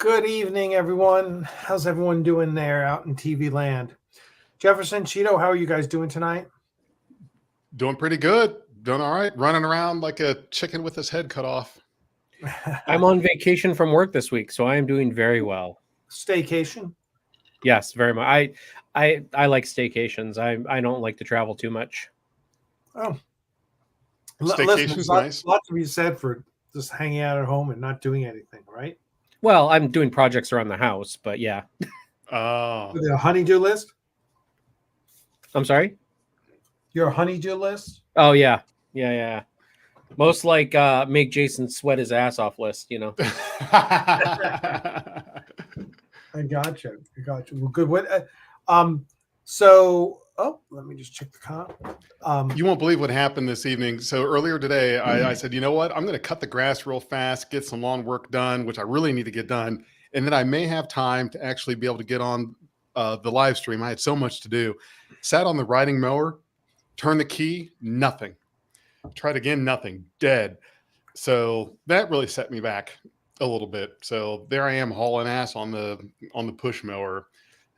Good evening, everyone. How's everyone doing there out in TV land? Jefferson, Cheeto, how are you guys doing tonight? Doing pretty good. Doing all right. Running around like a chicken with his head cut off. I'm on vacation from work this week, so I am doing very well. Staycation? Yes, very much. I like staycations. I don't like to travel too much. Oh, Staycation's nice. Lots to be said for just hanging out at home and not doing anything, right? Well, I'm doing projects around the house, but yeah. Oh. With a honeydew list? I'm sorry? Your honeydew list? Oh, yeah. Yeah. Most like make Jason sweat his ass off list, you know. I gotcha. Well, good. Let me just check the comp. You won't believe what happened this evening. So earlier today, I said, you know what? I'm going to cut the grass real fast, get some lawn work done, which I really need to get done. And then I may have time to actually be able to get on the live stream. I had so much to do. Sat on the riding mower, turned the key, nothing. Tried again, nothing, dead. So that really set me back a little bit. So there I am hauling ass on the push mower.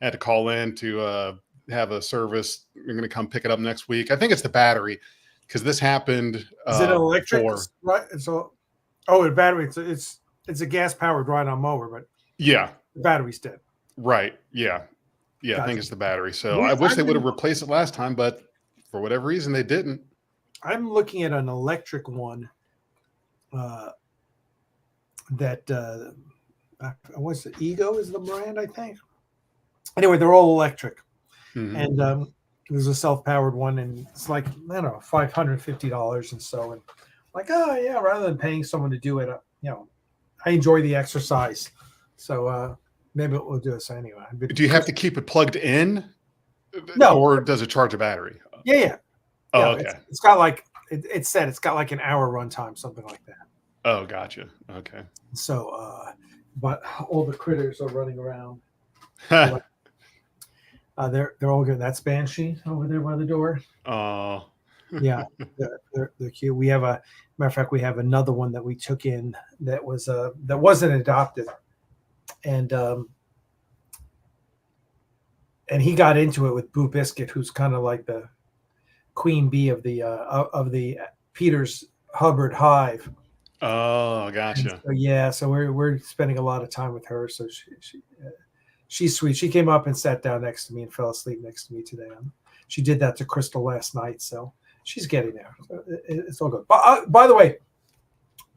I had to call in to have a service. You're going to come pick it up next week. I think it's the battery because this happened. Is it electric? Right. A battery. It's a gas powered ride-on mower, but yeah, the battery's dead. Right. Yeah. Gotcha. I think it's the battery. So I wish they would have replaced it last time, but for whatever reason they didn't. I'm looking at an electric one what's the Ego is the brand, I think. Anyway, they're all electric. Mm-hmm. And there's a self-powered one, and it's like, I don't know, $550 and so. And like, oh yeah, rather than paying someone to do it, I enjoy the exercise. So maybe we'll do this anyway. Do you have to keep it plugged in? No. Or does it charge a battery? Yeah. Oh, okay. It's got like it said it's got like an hour runtime, something like that. Oh, gotcha. Okay. So, but all the critters are running around. They're all good. That's Banshee over there by the door. Oh. Yeah, they're cute. We have matter of fact, we have another one that we took in that wasn't adopted, and he got into it with Boo Biscuit, who's kind of like the queen bee of the Peters Hubbard hive. Oh, gotcha. So we're spending a lot of time with her. So she's sweet. She came up and sat down next to me and fell asleep next to me today. She did that to Crystal last night, so she's getting there. It's all good. But by the way,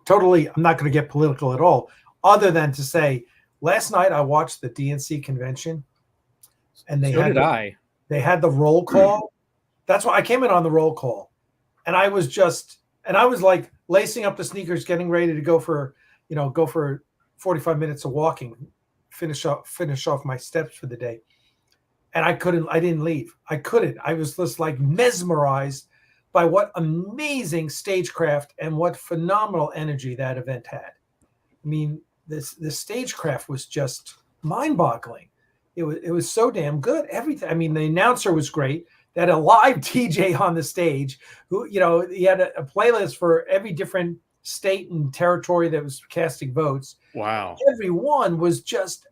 totally, I'm not going to get political at all, other than to say, last night I watched the DNC convention, and they had the roll call. That's why I came in on the roll call, and I was like lacing up the sneakers, getting ready to go for 45 minutes of walking, finish off my steps for the day. And I didn't leave. I was just like mesmerized by what amazing stagecraft and what phenomenal energy that event had. I mean, the stagecraft was just mind-boggling. It was so damn good. Everything. I mean, the announcer was great. They had a live DJ on the stage who, he had a playlist for every different state and territory that was casting votes. Wow. Everyone was just,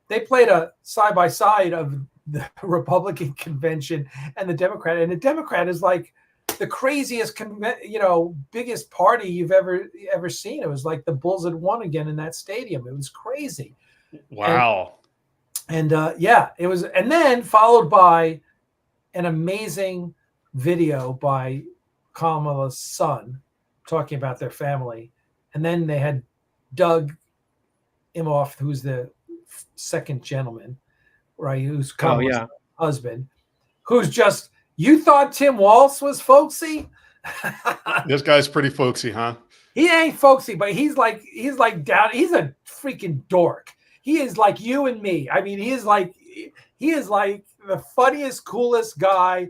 they played a side-by-side of the Republican convention and the Democrat. And the Democrat is like the craziest, biggest party you've ever seen. It was like the Bulls had won again in that stadium. It was crazy. Wow. And it was, and then followed by an amazing video by Kamala's son talking about their family. And then they had Doug Imhoff, who's the second gentleman, right? Who's Kamala's husband, who's just, you thought Tim Walz was folksy? This guy's pretty folksy, huh? He ain't folksy, but he's like down. He's a freaking dork. He is like you and me. I mean, he is like the funniest, coolest guy.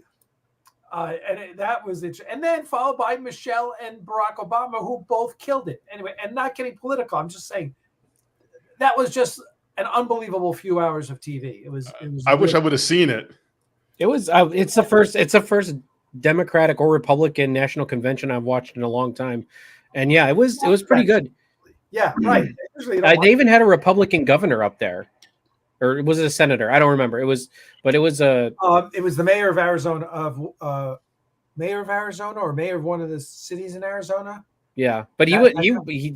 That was it. And then followed by Michelle and Barack Obama, who both killed it. Anyway, and not getting political, I'm just saying that was just an unbelievable few hours of TV. It was. I wish I would have seen it. It was. It's the first Democratic or Republican national convention I've watched in a long time, and yeah, it was pretty good. Yeah, right. Usually you don't They even had a Republican governor up there, or was it a senator? I don't remember. It was a. It was the mayor of Arizona or mayor of one of the cities in Arizona. Yeah, but he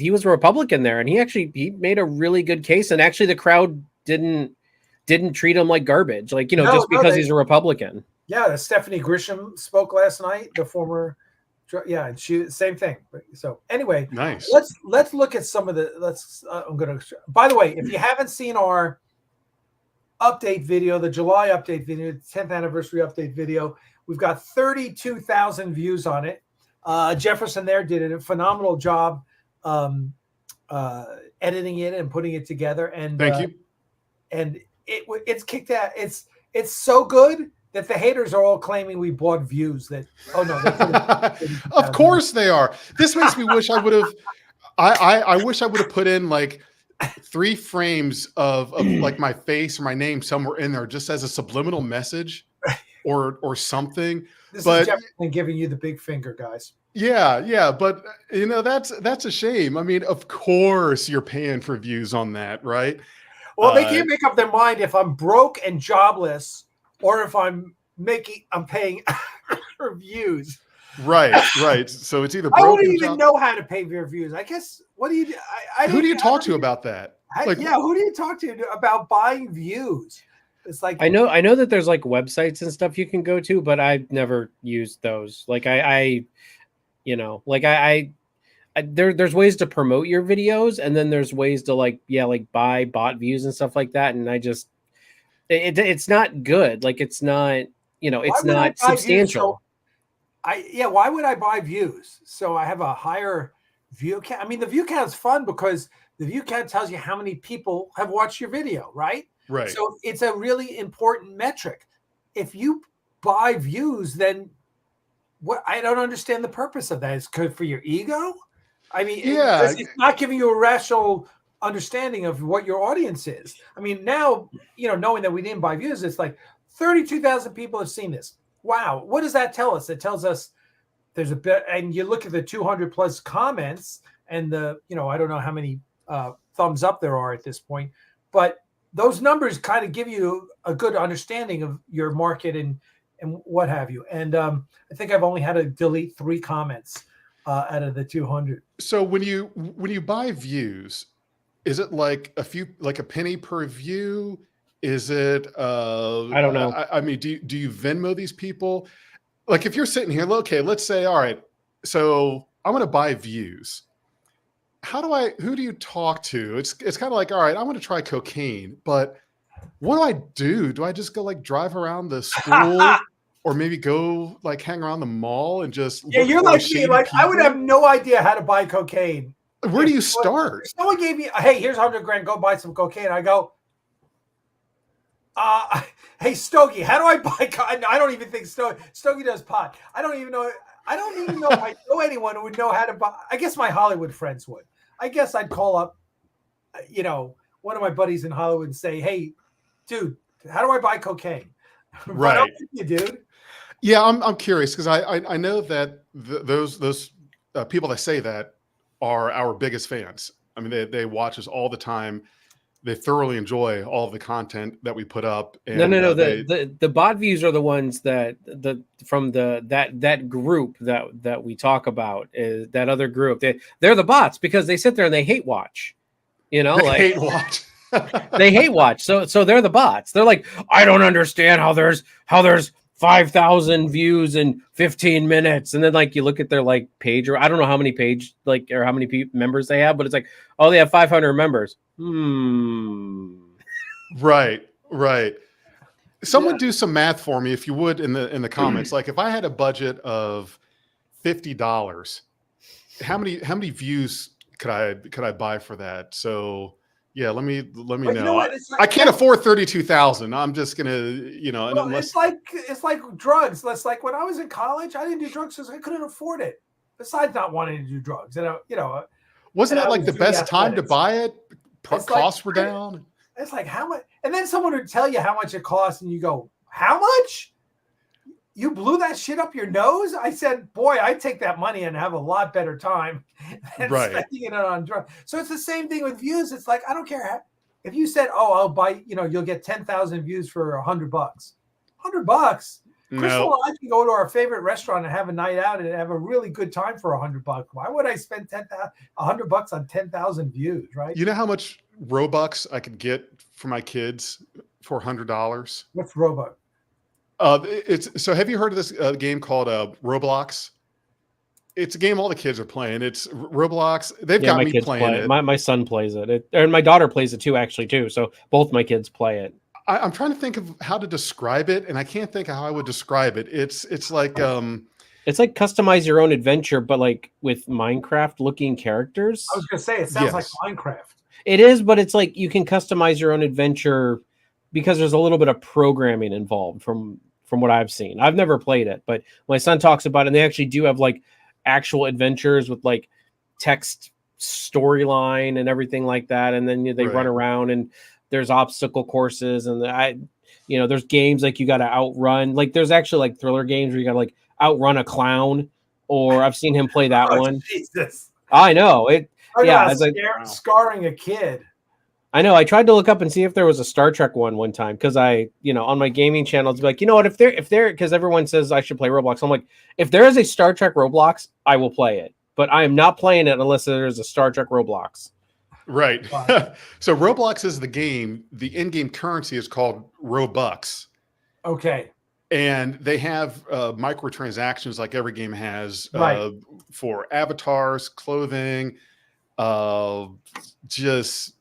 was a Republican there, and he made a really good case, and actually the crowd didn't treat him like garbage, like just because he's a Republican. Yeah, Stephanie Grisham spoke last night, the former. Yeah, and she same thing. So anyway, nice. Let's look at some of the. I'm gonna. By the way, if you haven't seen our update video, the July update video, 10th anniversary update video, we've got 32,000 views on it. Jefferson there did a phenomenal job editing it and putting it together. And thank you. And it's kicked out. It's so good that the haters are all claiming we bought views. That of course they are. This makes me wish I would have. I wish I would have put in like 3 frames of like my face or my name somewhere in there, just as a subliminal message or something. This is Jefferson giving you the big finger, guys. Yeah, but that's a shame. I mean, of course you're paying for views on that, right? Well, they can't make up their mind if I'm broke and jobless, or if I'm paying for views. Right. So it's either broke. I wouldn't even know how to pay for views. I guess. What do you? Who do you talk to about that? Who do you talk to about buying vieus? It's like I know that there's like websites and stuff you can go to, but I've never used those. Like there's ways to promote your videos, and then there's ways to buy bot views and stuff like that. And it's not good. Like it's not, it's not substantial. Why would I buy views? So I have a higher view count. I mean, the view count is fun because the view count tells you how many people have watched your video, right? Right. So it's a really important metric. If you buy views, then what? I don't understand the purpose of that. It's good for your ego. I mean, it's not giving you a rational understanding of what your audience is. I mean, now, knowing that we didn't buy views, it's like 32,000 people have seen this. Wow. What does that tell us? It tells us there's a bit, and you look at the 200 plus comments and the, I don't know how many thumbs up there are at this point, but those numbers kind of give you a good understanding of your market and what have you. And I think I've only had to delete 3 comments out of the 200. So when you buy views, is it like a penny per view? Is it? I don't know. I mean, do you Venmo these people? Like if you're sitting here, okay, let's say, all right, so I'm going to buy views. Who do you talk to? It's kind of like, all right, I want to try cocaine, but what do I do? Do I just go drive around the school or maybe go hang around the mall and just you're like me. Like I would have no idea how to buy cocaine. Where do you start? If someone gave me, hey, here's $100,000, go buy some cocaine. I go, hey, Stogie, how do I buy? I don't even think Stogie does pot. I don't even know if I know anyone who would know how to buy. I guess my Hollywood friends would. I guess I'd call up, one of my buddies in Hollywood and say, hey, dude, how do I buy cocaine? Right. You, dude. Yeah, I'm curious because I know that those people that say that are our biggest fans. I mean, they watch us all the time. They thoroughly enjoy all of the content that we put up. And, no. The bot views are the ones that group that we talk about, is that other group. They're the bots because they sit there and they hate watch. Hate watch. They hate watch. So they're the bots. They're like, I don't understand how there's 5,000 views in 15 minutes. And then you look at their page, or I don't know how many page or how many members they have, but it's like, oh, they have 500 members. Right. Someone do some math for me, if you would, in the comments. If I had a budget of $50, how many views could I buy for that? So yeah, let me know. You know what? I can't afford 32,000. I'm just gonna, unless... it's like drugs. It's like when I was in college, I didn't do drugs because I couldn't afford it. Besides not wanting to do drugs, wasn't that the best time to buy it? Costs were down. It's like how much, and then someone would tell you how much it costs, and you go, "How much?" You blew that shit up your nose? I said, boy, I'd take that money and have a lot better time than spending it on drugs. So it's the same thing with views. It's like, I don't care. If you said, oh, I'll buy, you'll get 10,000 views for $100. $100? Crystal and I can go to our favorite restaurant and have a night out and have a really good time for $100. Why would I spend $100 on 10,000 views, right? You know how much Robux I could get for my kids for $100? What's Robux? So have you heard of this game called Roblox? It's a game all the kids are playing. It's Roblox. They've got me playing it. My son plays it. And my daughter plays it too. So both my kids play it. I'm trying to think of how to describe it, and I can't think of how I would describe it. It's like it's like customize your own adventure, but like with Minecraft looking characters. I was gonna say it sounds like Minecraft. It is, but it's like you can customize your own adventure because there's a little bit of programming involved from what I've seen. I've never played it, but my son talks about it, and they actually do have like actual adventures with like text storyline and everything like that. And then they run around and there's obstacle courses and there's games like you got to outrun. Like there's actually like thriller games where you got to like outrun a clown, or I've seen him play that one. Jesus. I know it. It's like scarring a kid. I know. I tried to look up and see if there was a Star Trek one time because I, on my gaming channel, it's like, you know what, if there, because everyone says I should play Roblox. I'm like, if there is a Star Trek Roblox, I will play it, but I am not playing it unless there's a Star Trek Roblox. Right. So Roblox is the game. The in-game currency is called Robux. Okay. And they have microtransactions like every game has for avatars, clothing, just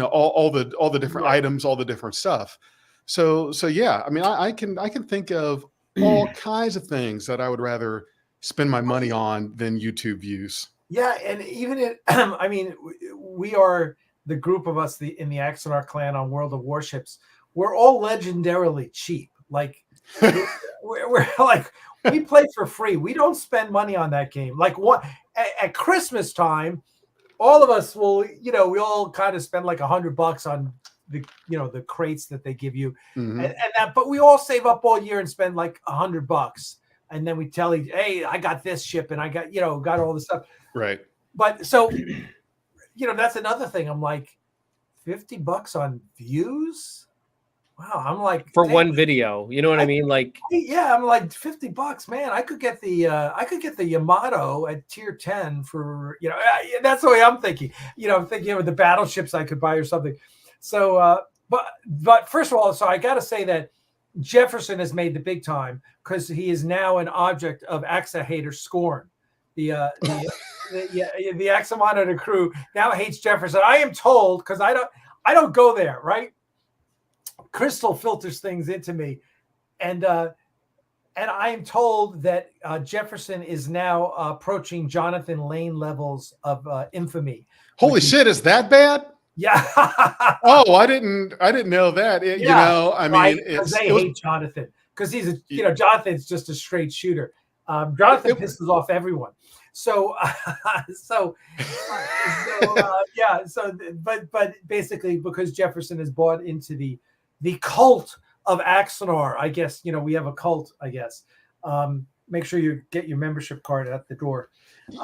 all the different items, all the different stuff. So yeah, I mean, I can think of all kinds of things that I would rather spend my money on than YouTube views. Yeah, and even I mean, we are the group of us in the Axanar clan on World of Warships. We're all legendarily cheap. Like we're like we play for free. We don't spend money on that game. Like at Christmas time, all of us will, we all kind of spend like $100 on the crates that they give you, and that. But we all save up all year and spend like $100, and then we tell each, hey, I got this ship, and I got got all this stuff. Right. But so, that's another thing. I'm like, $50 on views. Wow, I'm like for one video. You know what I mean? Like, yeah, I'm like $50, man. I could get the Yamato at tier 10 for that's the way I'm thinking. I'm thinking of the battleships I could buy or something. So, but first of all, so I got to say that Jefferson has made the big time because he is now an object of Axa hater scorn. The Axanar Crew now hates Jefferson. I am told, because I don't go there, right? Crystal filters things into me, and I am told that Jefferson is now approaching Jonathan Lane levels of infamy. Holy shit, is that bad? Yeah. Oh, I didn't know that. I mean, they hate Jonathan because he's Jonathan's just a straight shooter. Jonathan pisses off everyone. But basically because Jefferson is bought into the cult of Axanar, I guess, we have a cult, I guess. Make sure you get your membership card at the door.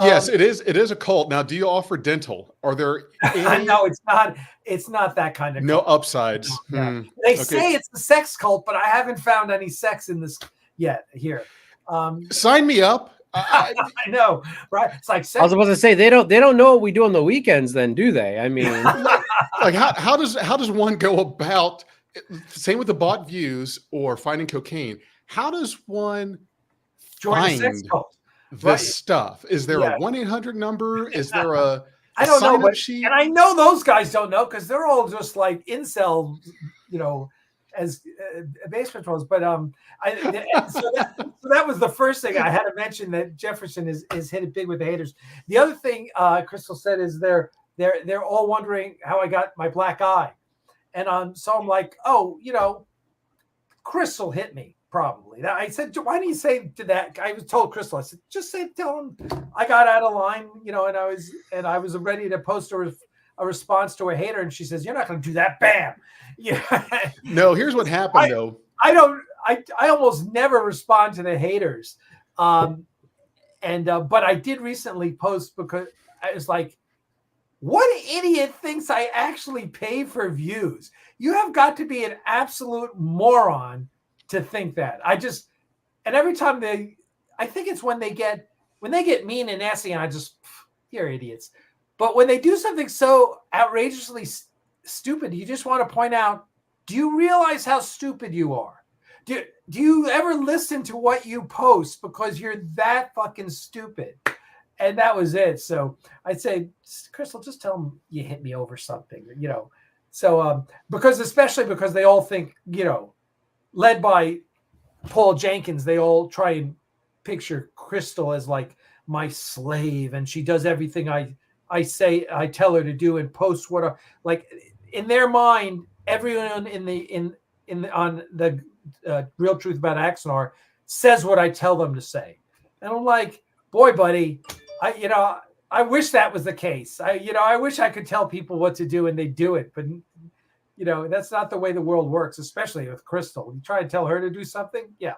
Yes, it is a cult. Now, do you offer dental? Are there any... No, it's not that kind of cult. No upsides. No. They say it's the sex cult, but I haven't found any sex in this yet here. Sign me up. I know, right? It's like I was about to say they don't know what we do on the weekends, then, do they? I mean, like how does one go about? Same with the bought views or finding cocaine. How does one find this stuff? Is there a 1-800 number? Is there a I don't know, and I know those guys don't know because they're all just like incel, as basement trolls. But so that was the first thing I had to mention, that Jefferson is hit it big with the haters. The other thing Crystal said is they're all wondering how I got my black eye. And so I'm like, Crystal hit me probably. I said, why didn't you say to that? I was told Crystal. I said, just tell him I got out of line, and I was ready to post a response to a hater, and she says, you're not going to do that. Bam. Yeah. No, here's what happened though. I I almost never respond to the haters. But I did recently post because I was like, what idiot thinks I actually pay for views? You have got to be an absolute moron to think that. And every time I think it's when they get mean and nasty, and I just, you're idiots. But when they do something so outrageously stupid, you just want to point out, do you realize how stupid you are? Do you ever listen to what you post because you're that fucking stupid? And that was it. So I'd say, Crystal, just tell them you hit me over something, So especially because they all think, led by Paul Jenkins, they all try and picture Crystal as like my slave, and she does everything I tell her to do and post like in their mind, everyone on the Real Truth About Axanar says what I tell them to say. And I'm like, boy, buddy, I wish that was the case. I wish I could tell people what to do and they do it, but that's not the way the world works, especially with Crystal. You try to tell her to do something, yeah,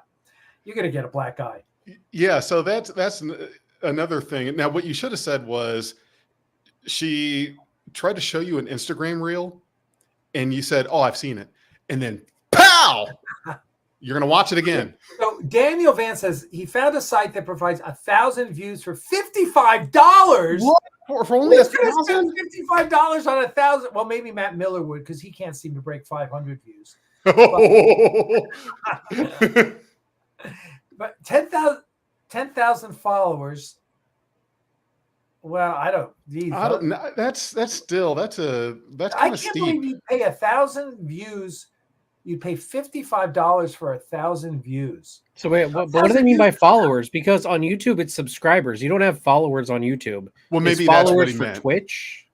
you're going to get a black eye. Yeah. So that's another thing. Now, what you should have said was she tried to show you an Instagram reel and you said, oh, I've seen it. And then pow, you're going to watch it again. So Daniel Van says he found a site that provides 1,000 views for $55. What? For only 1,000? $55 on 1,000. Well, maybe Matt Miller would, because he can't seem to break 500 views. But 10,000 followers. Well, I don't know. That's kind of steep. I can't believe you pay 1,000 views. You pay $55 for 1,000 views. So wait, what do they mean by followers? Because on YouTube it's subscribers. You don't have followers on YouTube. Well, maybe it's that's what followers he for meant. Twitch.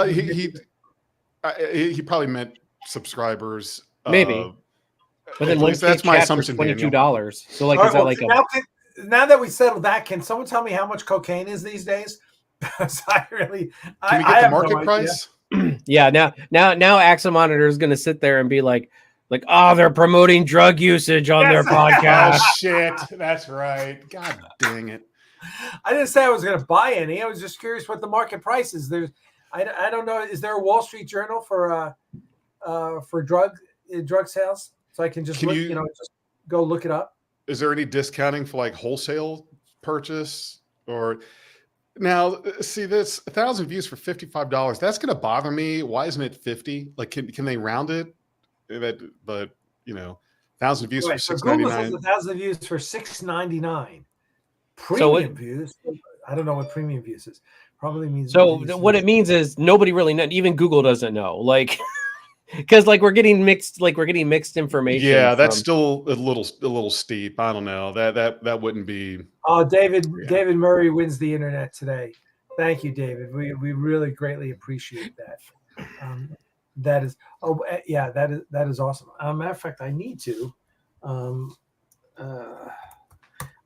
He probably meant subscribers. Maybe. But then that's my assumption. $22. So like, All is right, that well, like now that we settled that, can someone tell me how much cocaine is these days? Because Can we get the market price? Yeah, now Axa Monitor is going to sit there and be like, oh, they're promoting drug usage on their podcast. Oh shit, that's right. God dang it! I didn't say I was going to buy any. I was just curious what the market price is. I don't know. Is there a Wall Street Journal for drug sales? So I can just just go look it up. Is there any discounting for like wholesale purchase or? Now, see this 1,000 views for $55. That's going to bother me. Why isn't it 50? Like, can they round it? But 1,000 views for $6.99. Google says 1,000 views for $6.99. Premium views. I don't know what premium views is. Probably means. So what it means is nobody really knows. Even Google doesn't know. Like, because we're getting mixed information. Yeah, that's still a little steep. I don't know. That wouldn't be. Oh, David Murray wins the internet today. Thank you, David. We really greatly appreciate that. That is awesome. Matter of fact, I need to. I'm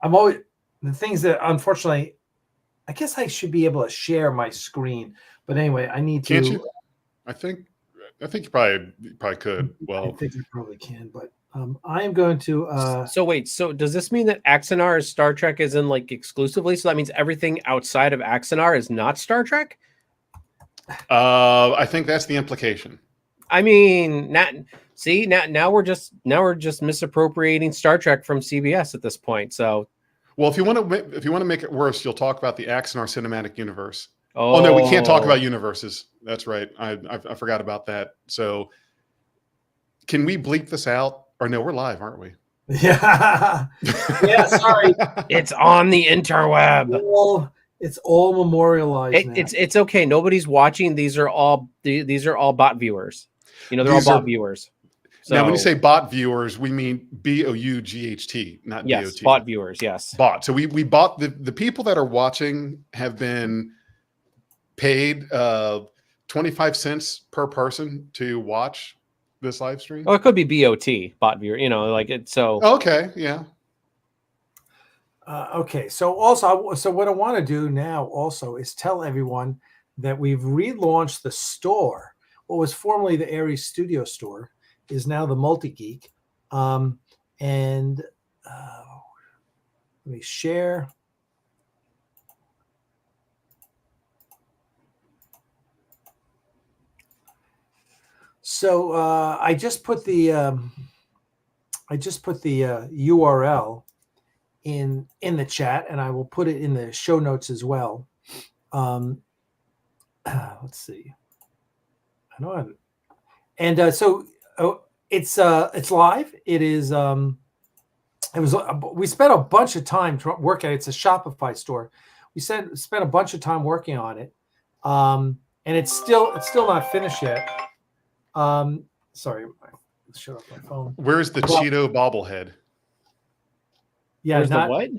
always the things that unfortunately, I guess I should be able to share my screen, but anyway, I need to. Can't you? I think you probably could. Well, I think I probably can, but I am going to. So wait. So does this mean that Axanar Star Trek is in like exclusively? So that means everything outside of Axanar is not Star Trek? I think that's the implication. I mean, now we're just misappropriating Star Trek from CBS at this point. So, well, if you want to make it worse, you'll talk about the Axanar cinematic universe. Oh no, we can't talk about universes. That's right. I forgot about that. So, can we bleep this out? Or no, we're live, aren't we? Yeah. Yeah. Sorry. It's on the interweb. It's all memorialized. It's okay. Nobody's watching. These are all bot viewers. They're all bot viewers. So, now, when you say bot viewers, we mean BOUGHT, not yes, DOT. Bot viewers. Yes, bot. So we bought the people that are watching have been paid 25 cents per person to watch this live stream. Oh, it could be BOT, bot viewer. So. Okay. Yeah. Okay, so what I want to do now also is tell everyone that we've relaunched the store. What was formerly the Aries Studio store is now the Multi Geek, And let me share. So I just put the URL in the chat, and I will put it in the show notes as well. Let's see. I know. So it's live. It is. We spent a bunch of time working. It's a Shopify store. We spent a bunch of time working on it, and it's still not finished yet. Sorry, shut off my phone. Where's the Cheeto bobblehead? Yeah, Where's the what?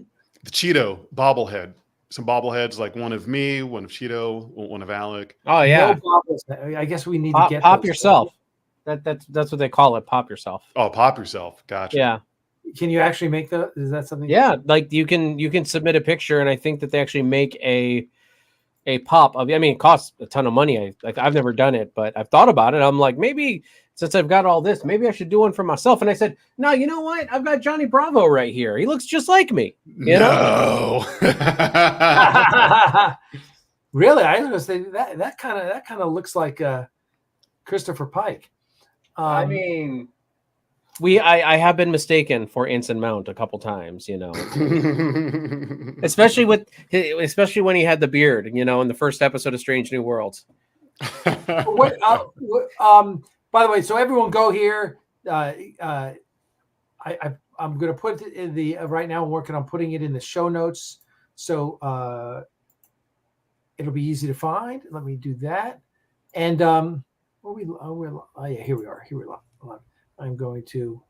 The Cheeto bobblehead. Some bobbleheads, like one of me, one of Cheeto, one of Alec. Oh yeah. No bobbles. I guess we need to get pop those. yourself. That's what they call it. Pop yourself. Oh, pop yourself. Gotcha. Yeah. Can you actually make the? Is that something? Yeah, like you can submit a picture, and I think that they actually make a pop of. I mean, it costs a ton of money. I've never done it, but I've thought about it. I'm like, maybe since I've got all this, maybe I should do one for myself. And I said, no, you know what? I've got Johnny Bravo right here. He looks just like me. You know? Really? I was gonna say that kind of looks like Christopher Pike. I mean, I have been mistaken for Anson Mount a couple times, you know, especially when he had the beard, you know, in the first episode of Strange New Worlds. By the way, so everyone go here. I'm going to put it in the right now. I'm working on putting it in the show notes, so it'll be easy to find. Let me do that. And here we are. Here we are. I'm going to.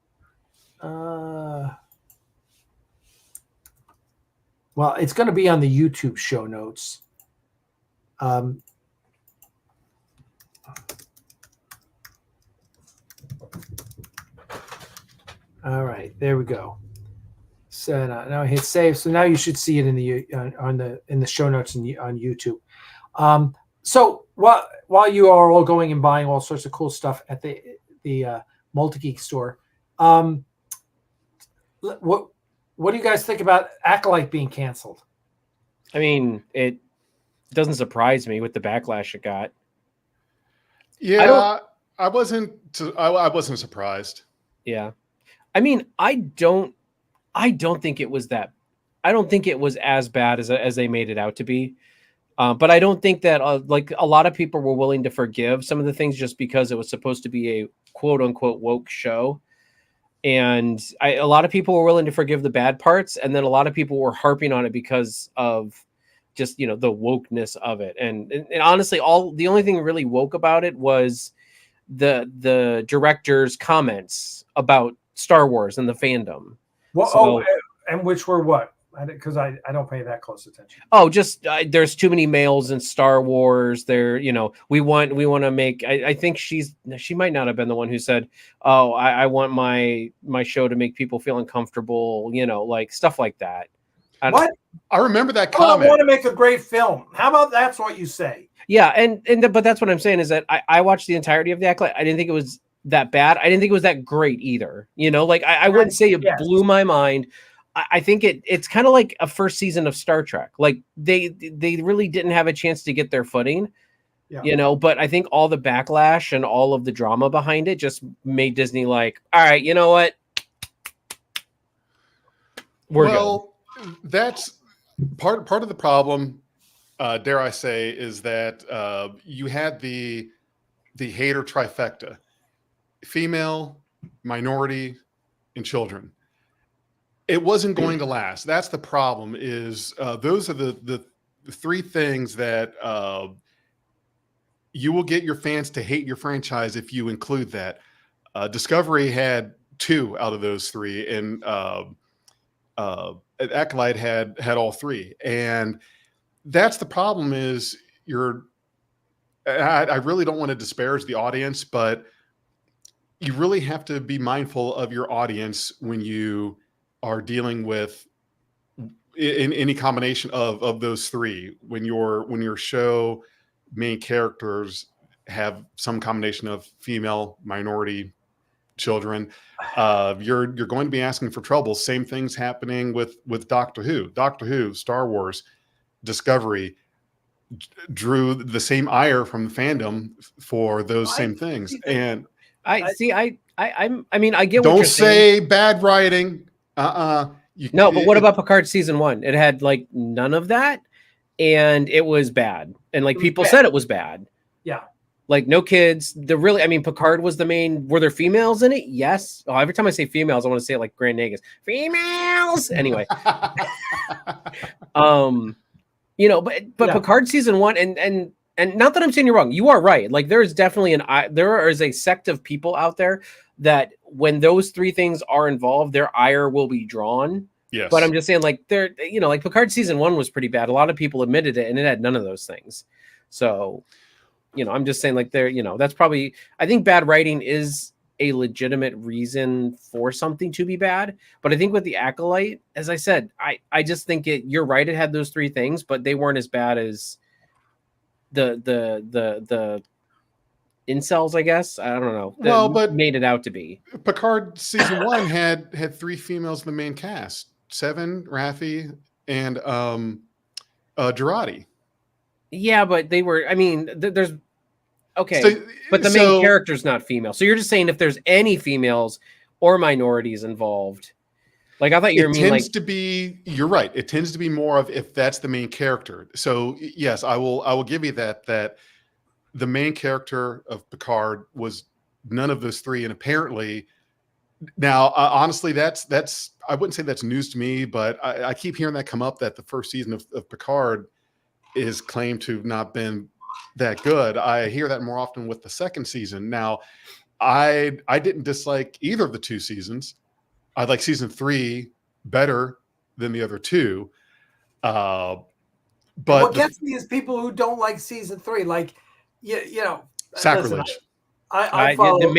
Well, it's going to be on the YouTube show notes. All right, there we go. So now I hit save. So now you should see it in the show notes on YouTube. So while you are all going and buying all sorts of cool stuff at the Multi-Geek store, what do you guys think about Acolyte being canceled? I mean, it doesn't surprise me with the backlash it got. Yeah, I wasn't surprised. Yeah. I mean, I don't think it was that. I don't think it was as bad as they made it out to be. But I don't think that like a lot of people were willing to forgive some of the things just because it was supposed to be a quote unquote woke show. And a lot of people were willing to forgive the bad parts. And then a lot of people were harping on it because of just, you know, the wokeness of it. And honestly, the only thing really woke about it was the director's comments about Star Wars and the fandom. Well, and which were what? Because I don't pay that close attention. Oh, just there's too many males in Star Wars. There, you know, we want to make. I think she might not have been the one who said, "Oh, I want my show to make people feel uncomfortable." You know, like stuff like that. What? I remember that comment. I want to make a great film. How about that's what you say? Yeah, but that's what I'm saying is that I watched the entirety of the Acolyte. I didn't think it was that bad. I didn't think it was that great either. You know, like I wouldn't say it blew my mind. I think it's kind of like a first season of Star Trek. Like they really didn't have a chance to get their footing, you know, but I think all the backlash and all of the drama behind it just made Disney like, all right, you know what? We're good. That's part of the problem, dare I say, is that you had the hater trifecta: female, minority, and children. It wasn't going to last. That's the problem. Is those are the three things that you will get your fans to hate your franchise if you include that. Discovery had 2 out of those 3, and Acolyte had all 3. And that's the problem. Is I really don't want to disparage the audience, but you really have to be mindful of your audience when you are dealing with in any combination of those 3. When your show main characters have some combination of female, minority, children, You're going to be asking for trouble. Same things happening with Doctor Who, Star Wars, Discovery drew the same ire from the fandom for those same things. And I mean, I get what don't you're saying. say bad writing. No, but what about Picard season 1? It had like none of that, and it was bad. And like people said it was bad. Yeah. Like no kids. Picard was the main. Were there females in it? Yes. Oh, every time I say females, I want to say it like Grand Nagus. Females. Anyway. But Picard season 1 and not that I'm saying you're wrong. You are right. Like there is definitely there is a sect of people out there that when those 3 things are involved, their ire will be drawn. Yes. But I'm just saying, like like Picard season 1 was pretty bad. A lot of people admitted it, and it had none of those things. So, I'm just saying, like that's probably, I think bad writing is a legitimate reason for something to be bad. But I think with the Acolyte, as I said, I just think you're right. It had those 3 things, but they weren't as bad as the incels, I guess. I don't know. But made it out to be. Picard season 1 had 3 females in the main cast: Seven, Raffi, and Girardi. Yeah, but they were. I mean, there's okay, but the main character's not female. So you're just saying if there's any females or minorities involved, like I thought you were mean like to be. You're right. It tends to be more of if that's the main character. So yes, I will give you that the main character of Picard was none of those 3, and apparently now honestly that's I wouldn't say that's news to me, but I keep hearing that come up that the first season of Picard is claimed to have not been that good. I hear that more often with the second season. Now, I didn't dislike either of the 2 seasons. I like season 3 better than the other 2. But what gets me is people who don't like season 3, like sacrilege. Listen, I follow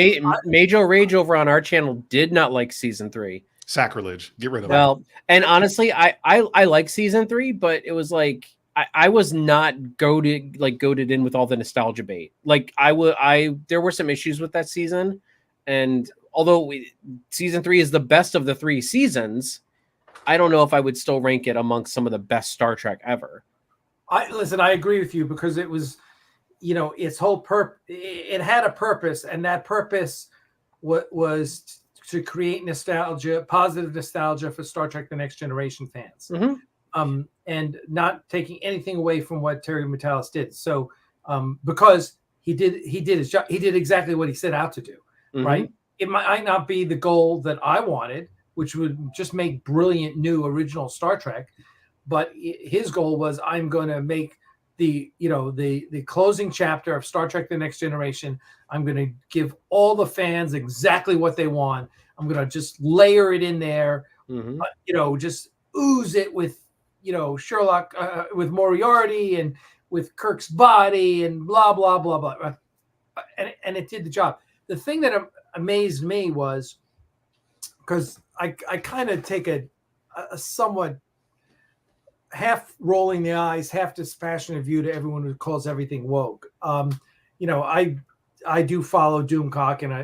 Majo Rage over on our channel did not like season 3. Sacrilege. Get rid of it. Well, and honestly, I like season 3, but it was like I was not goaded in with all the nostalgia bait. Like there were some issues with that season, and although season 3 is the best of the 3 seasons, I don't know if I would still rank it amongst some of the best Star Trek ever. I agree with you because it was, its whole it had a purpose, and that purpose was to create nostalgia, positive nostalgia for Star Trek: The Next Generation fans. Mm-hmm. And not taking anything away from what Terry Matalas did. So, because he did his job, he did exactly what he set out to do, mm-hmm. right? It might not be the goal that I wanted, which would just make brilliant new original Star Trek, but his goal was, I'm going to make the closing chapter of Star Trek: The Next Generation. I'm going to give all the fans exactly what they want. I'm going to just layer it in there, mm-hmm. Just ooze it with, Sherlock, with Moriarty and with Kirk's body and blah, blah, blah, blah. And it did the job. The thing that amazed me was, because I kind of take a somewhat half rolling the eyes, half dispassionate view to everyone who calls everything woke. I do follow Doomcock, and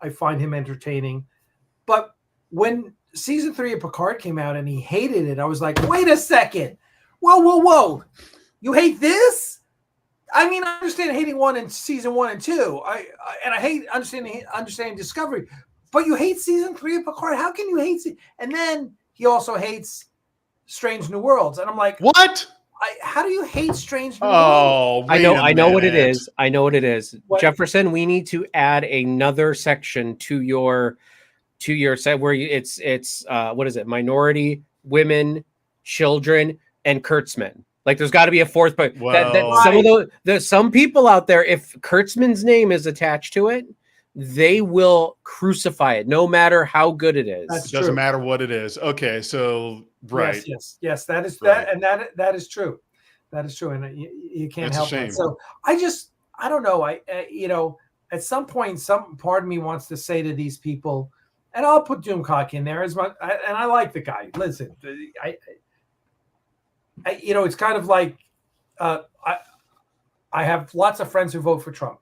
I find him entertaining. But when season 3 of Picard came out and he hated it, I was like, wait a second. Whoa. You hate this? I mean, I understand hating season 1 and 2. I hate understanding Discovery. But you hate season 3 of Picard? How can you hate and then he also hates Strange New Worlds. And I'm like, what? How do you hate Strange New Worlds? I know what it is. I know what it is. What? Jefferson, we need to add another section to your set where it's what is it? Minority, women, children, and Kurtzman. Like there's got to be a fourth, but some people out there, if Kurtzman's name is attached to it, they will crucify it, no matter how good it is. It doesn't matter what it is. Okay, so right. Yes, that is right. that, and that is true. That is true, and you can't help it. So I don't know. At some point, some part of me wants to say to these people, and I'll put Doomcock in there and I like the guy. Listen, it's kind of like I have lots of friends who vote for Trump.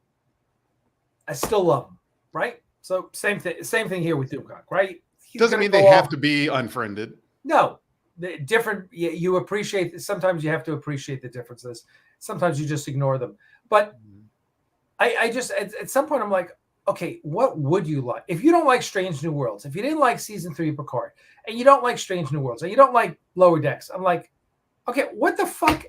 I still love him, right? So same thing here with Doomcock, right? Doesn't mean they have to be unfriended. No, the different. You appreciate. Sometimes you have to appreciate the differences. Sometimes you just ignore them. But I just at some point I'm like, okay, what would you like if you don't like Strange New Worlds? If you didn't like season 3 of Picard, and you don't like Strange New Worlds, and you don't like Lower Decks, I'm like, okay, what the fuck?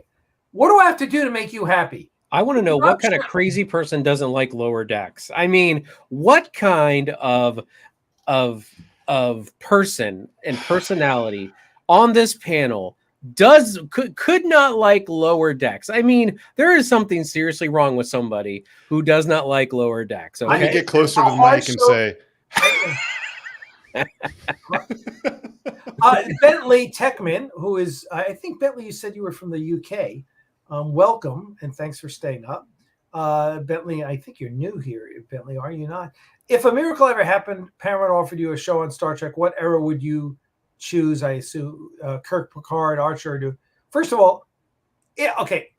What do I have to do to make you happy? I want to know what kind of crazy person doesn't like Lower Decks. I mean, what kind of person and personality on this panel could not like Lower Decks? I mean, there is something seriously wrong with somebody who does not like Lower Decks. Okay? I need to get closer to the mic and say. Bentley Techman, who is, I think Bentley, you said you were from the UK. Welcome and thanks for staying up. Bentley, I think you're new here. Bentley, are you not? If a miracle ever happened, Paramount offered you a show on Star Trek, what era would you choose? I assume Kirk, Picard, Archer. First of all, yeah, okay.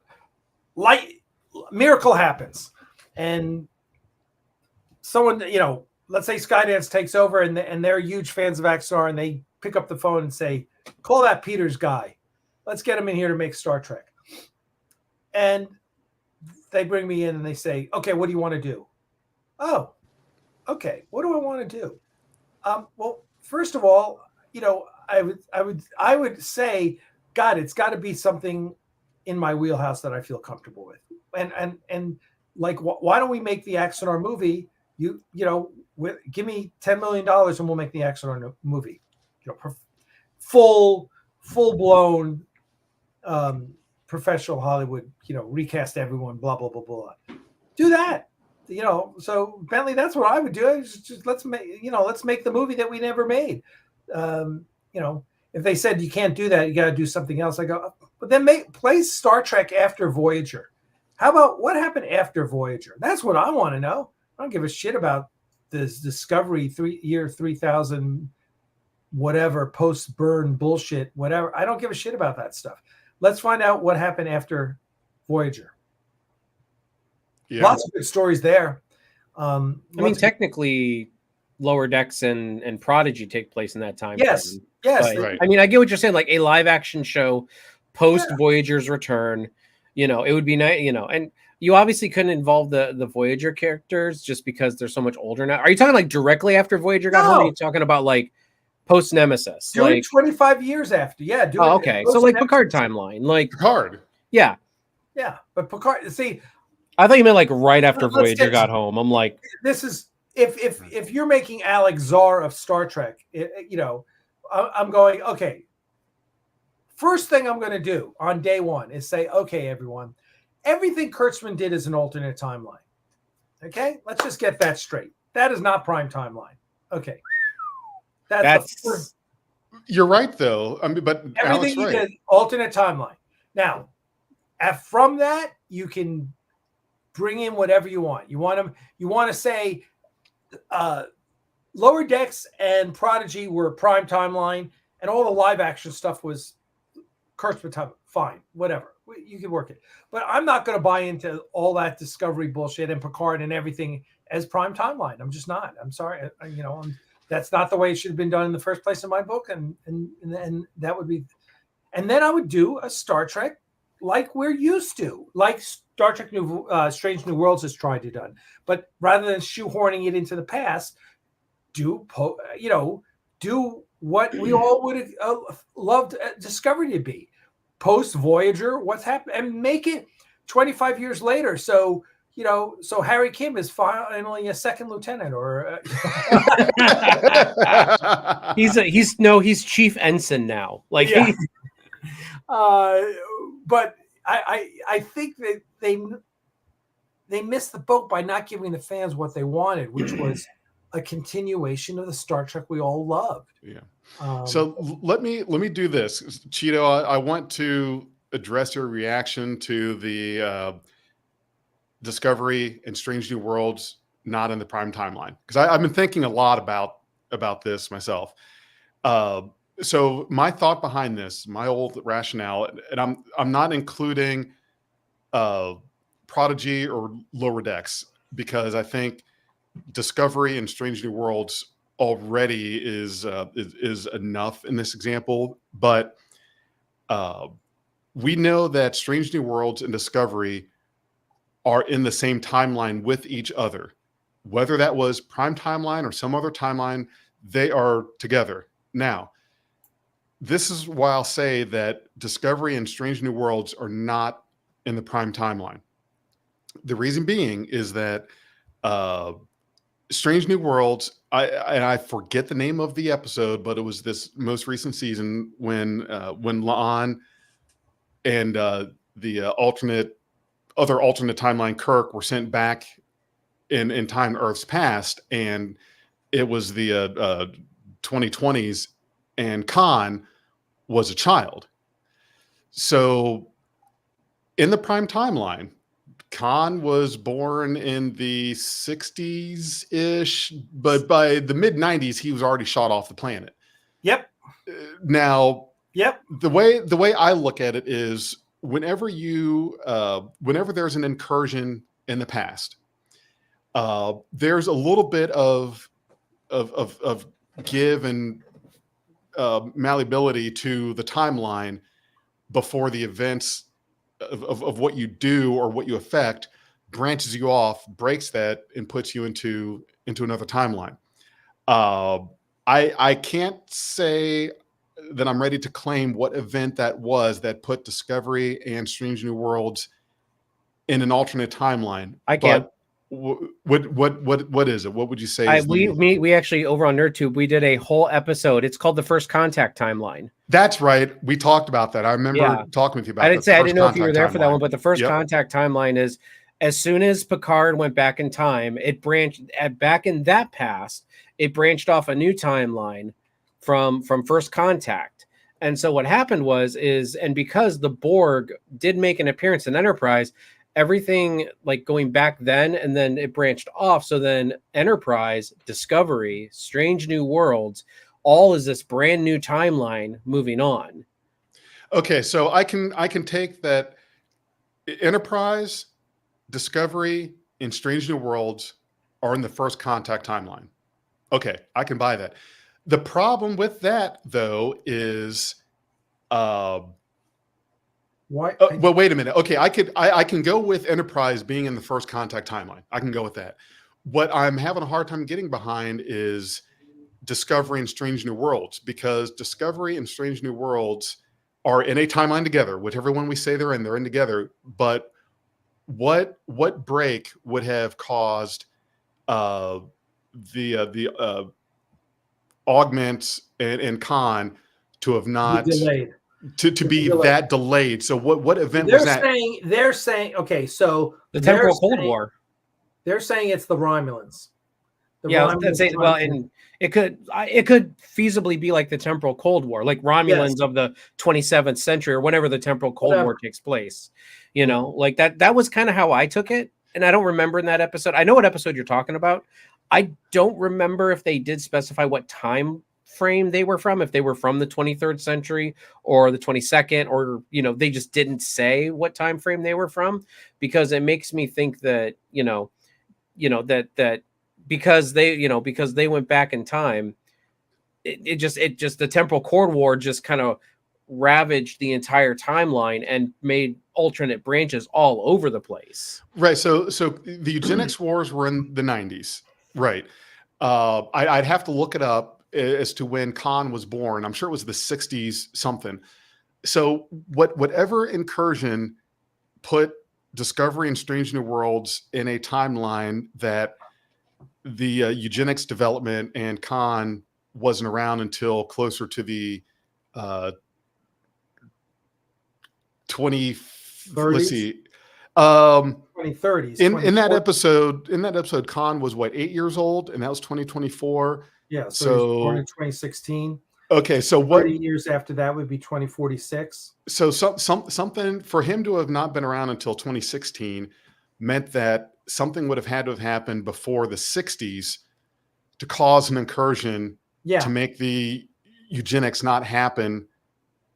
Miracle happens, and someone, let's say Skydance takes over, and they're huge fans of Axanar, and they pick up the phone and say, "Call that Peters guy. Let's get him in here to make Star Trek." And they bring me in and they say, "Okay, what do you want to do?" Oh, okay. What do I want to do? Well, first of all, I would say, God, it's got to be something in my wheelhouse that I feel comfortable with. And like, why don't we make the Axanar movie? Give me $10 million and we'll make the Axanar movie. Full blown. Professional Hollywood, recast everyone, blah, blah, blah, blah. Do that. So Bentley, that's what I would do. Just let's make the movie that we never made. If they said you can't do that, you got to do something else. I go, but then play Star Trek after Voyager. How about what happened after Voyager? That's what I want to know. I don't give a shit about this Discovery 3000 whatever post-burn bullshit, whatever. I don't give a shit about that stuff. Let's find out what happened after Voyager. Yeah. Lots of good stories there. I mean, technically, Lower Decks and Prodigy take place in that time. Yes, frame. yes. But, right. I mean, I get what you're saying. Like a live action show post Voyager's return. It would be nice. And you obviously couldn't involve the Voyager characters just because they're so much older now. Are you talking like directly after Voyager got home? Or are you talking about like post Nemesis? Do it 25 years after. Yeah. Do it. Okay. So like Picard timeline. Like Picard. Yeah. Yeah. But Picard, see. I thought you meant like right after Voyager got home. I'm like. This is, if you're making Alex Czar of Star Trek, I'm going, okay. First thing I'm going to do on day one is say, okay, everyone, everything Kurtzman did is an alternate timeline. Okay? Let's just get that straight. That is not prime timeline. Okay. That's you're right, though. I mean, but everything you did, alternate timeline. Now, from that, you can bring in whatever you want. You want to say Lower Decks and Prodigy were prime timeline, and all the live action stuff was Kurtzman time. Fine, whatever. You can work it. But I'm not going to buy into all that Discovery bullshit and Picard and everything as prime timeline. I'm just not. I'm sorry. That's not the way it should have been done in the first place in my book. And that would be, and then I would do a Star Trek like we're used to, like Star Trek Strange New Worlds has tried to done. But rather than shoehorning it into the past, do what we all would have loved Discovery to be. Post Voyager, what's happened, and make it 25 years later. So Harry Kim is finally a second lieutenant, or he's chief ensign now. Like, yeah. But I think that they missed the boat by not giving the fans what they wanted, which was a continuation of the Star Trek we all loved. Yeah. So let me do this, Cheeto. I want to address your reaction to the Discovery and Strange New Worlds not in the prime timeline, because I've been thinking a lot about this myself. So my thought behind this, my old rationale, and I'm not including Prodigy or Lower Decks, because I think Discovery and Strange New Worlds already is enough in this example, but we know that Strange New Worlds and Discovery are in the same timeline with each other. Whether that was Prime Timeline or some other timeline, they are together. Now, this is why I'll say that Discovery and Strange New Worlds are not in the Prime Timeline. The reason being is that Strange New Worlds, I forget the name of the episode, but it was this most recent season when La'an and the other alternate timeline Kirk were sent back in time to Earth's past, and it was the 2020s, and Khan was a child. So in the Prime Timeline, Khan was born in the 60s-ish, but by the mid-90s, he was already shot off the planet. Yep. Now, yep. The way I look at it is whenever there's an incursion in the past, there's a little bit of give and malleability to the timeline before the events of what you do or what you affect branches you off, breaks that, and puts you into another timeline. I can't say that I'm ready to claim what event that was that put Discovery and Strange New Worlds in an alternate timeline. I can't. What is it? What would you say? We actually, over on NerdTube, we did a whole episode. It's called the First Contact Timeline. That's right. We talked about that. I remember talking with you about that. I didn't know if you were there for that one, but the First Contact Timeline is as soon as Picard went back in time, it branched back in that past. It branched off a new timeline from First Contact. And so what happened and because the Borg did make an appearance in Enterprise, everything like going back then, and then it branched off. So then Enterprise, Discovery, Strange New Worlds, all is this brand new timeline moving on. Okay, so I can take that Enterprise, Discovery, and Strange New Worlds are in the First Contact timeline. Okay, I can buy that. The problem with that, though, is why? Well, wait a minute. Okay, I can go with Enterprise being in the First Contact timeline. I can go with that. What I'm having a hard time getting behind is Discovery and Strange New Worlds, because Discovery and Strange New Worlds are in a timeline together. Whichever one we say they're in together. But what break would have caused the Augment and Khan to have not delayed. To be that delayed? So what event was that? They're saying okay, so the Temporal Cold War. They're saying it's the Romulans. And it could feasibly be like the Temporal Cold War, like Romulans of the 27th century or whenever the Temporal Cold War takes place. You know, like that was kind of how I took it. And I don't remember in that episode. I know what episode you're talking about. I don't remember if they did specify what time frame they were from, if they were from the 23rd century or the 22nd, or they just didn't say what time frame they were from, because it makes me think that that because they went back in time, it just the Temporal Cold War just kind of ravaged the entire timeline and made alternate branches all over the place. Right. So the eugenics wars were in the 90s. Right. I'd have to look it up as to when Khan was born. I'm sure it was the 60s something. So whatever incursion put Discovery and Strange New Worlds in a timeline that the eugenics development and Khan wasn't around until closer to the 2030s. Let's see. 2030s. In that episode, Khan was 8 years old, and that was 2024. Yeah, so he was born in 2016. Okay, so 30 years after that would be 2046. So something for him to have not been around until 2016 meant that something would have had to have happened before the 60s to cause an incursion to make the eugenics not happen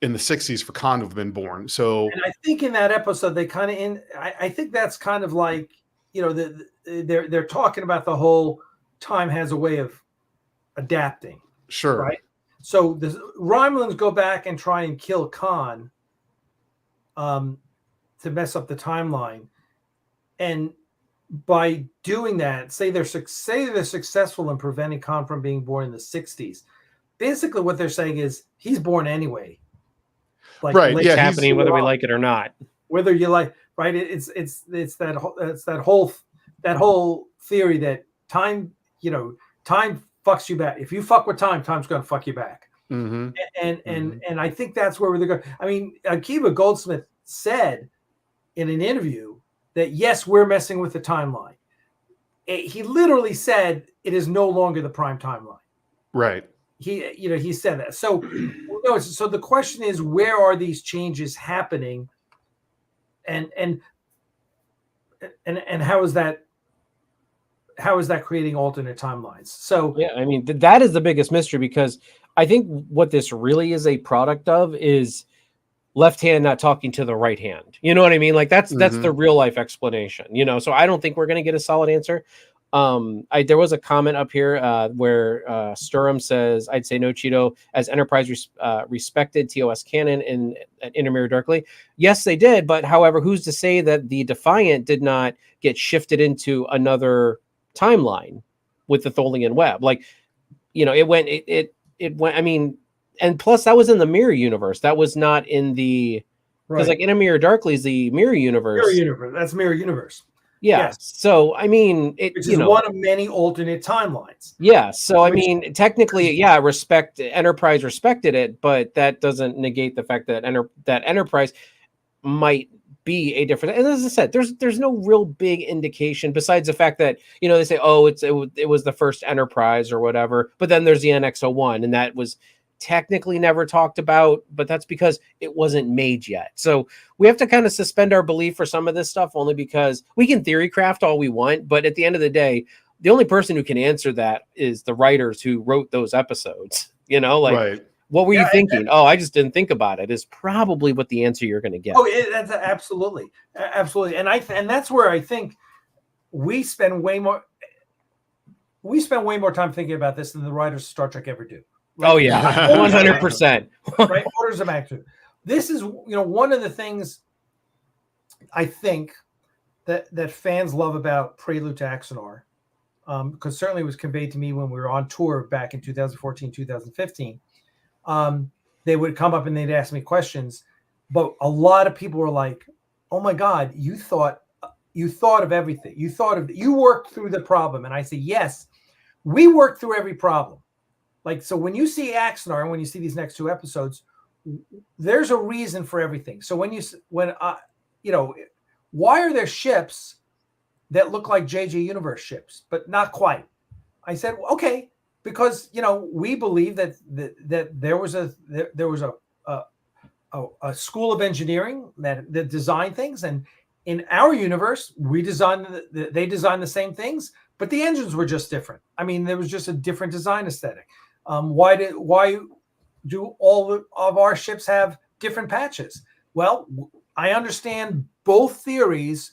in the 60s for Khan to have been born. So, and I think in that episode they kind of I think that's kind of like they're talking about the whole time has a way of adapting, Sure. right? So the Romulans go back and try and kill Khan to mess up the timeline, and by doing that, say they're successful in preventing Khan from being born in the 60s. Basically, what they're saying is he's born anyway. Like, right? It's happening whether we like it or not. Whether you like, right? It's that whole theory that time, time fucks you back. If you fuck with time, time's going to fuck you back. Mm-hmm. And I think that's where they're going. I mean, Akiva Goldsmith said in an interview that yes, we're messing with the timeline. He literally said it is no longer the prime timeline. Right. He said that. So the question is, where are these changes happening, and how is that creating alternate timelines? So yeah, I mean that is the biggest mystery, because I think what this really is a product of is left hand not talking to the right hand. You know what I mean? Like that's the real life explanation. So I don't think we're going to get a solid answer. There was a comment up here where Sturm says, "I'd say no, Cheeto, as Enterprise respected TOS canon in Intermirror Darkly." Yes, they did, but however, who's to say that the Defiant did not get shifted into another timeline with the Tholian web? Like, it went. I mean, and plus that was in the mirror universe. That was not in the because like Intermirror Darkly is the mirror universe. Mirror universe. That's mirror universe. Yeah. Yes. So, I mean, which is one of many alternate timelines. Yeah. So, I mean, technically, Enterprise respected it, but that doesn't negate the fact that that Enterprise might be a different. And as I said, there's no real big indication besides the fact that, they say, oh, it was the first Enterprise or whatever. But then there's the NX-01, and that was technically never talked about, but that's because it wasn't made yet. So we have to kind of suspend our belief for some of this stuff, only because we can theory craft all we want, but at the end of the day, the only person who can answer that is the writers who wrote those episodes. Right. What were you thinking? I just didn't think about it, is probably what the answer you're going to get. That's absolutely. And that's where I think we spend way more time thinking about this than the writers of Star Trek ever do. Right? Oh yeah, 100%. Right, orders of magnitude. This is one of the things I think that fans love about Prelude to Axanar, because certainly it was conveyed to me when we were on tour back in 2014, 2015. They would come up and they'd ask me questions, but a lot of people were like, "Oh my God, you thought of everything. You worked through the problem." And I say, "Yes, we worked through every problem." Like, so when you see Axanar and when you see these next two episodes, there's a reason for everything. So why are there ships that look like JJ Universe ships, but not quite? I said, okay, because we believe that there was a school of engineering that designed things, and in our universe, they designed the same things, but the engines were just different. I mean, there was just a different design aesthetic. Why do all of our ships have different patches? Well, I understand both theories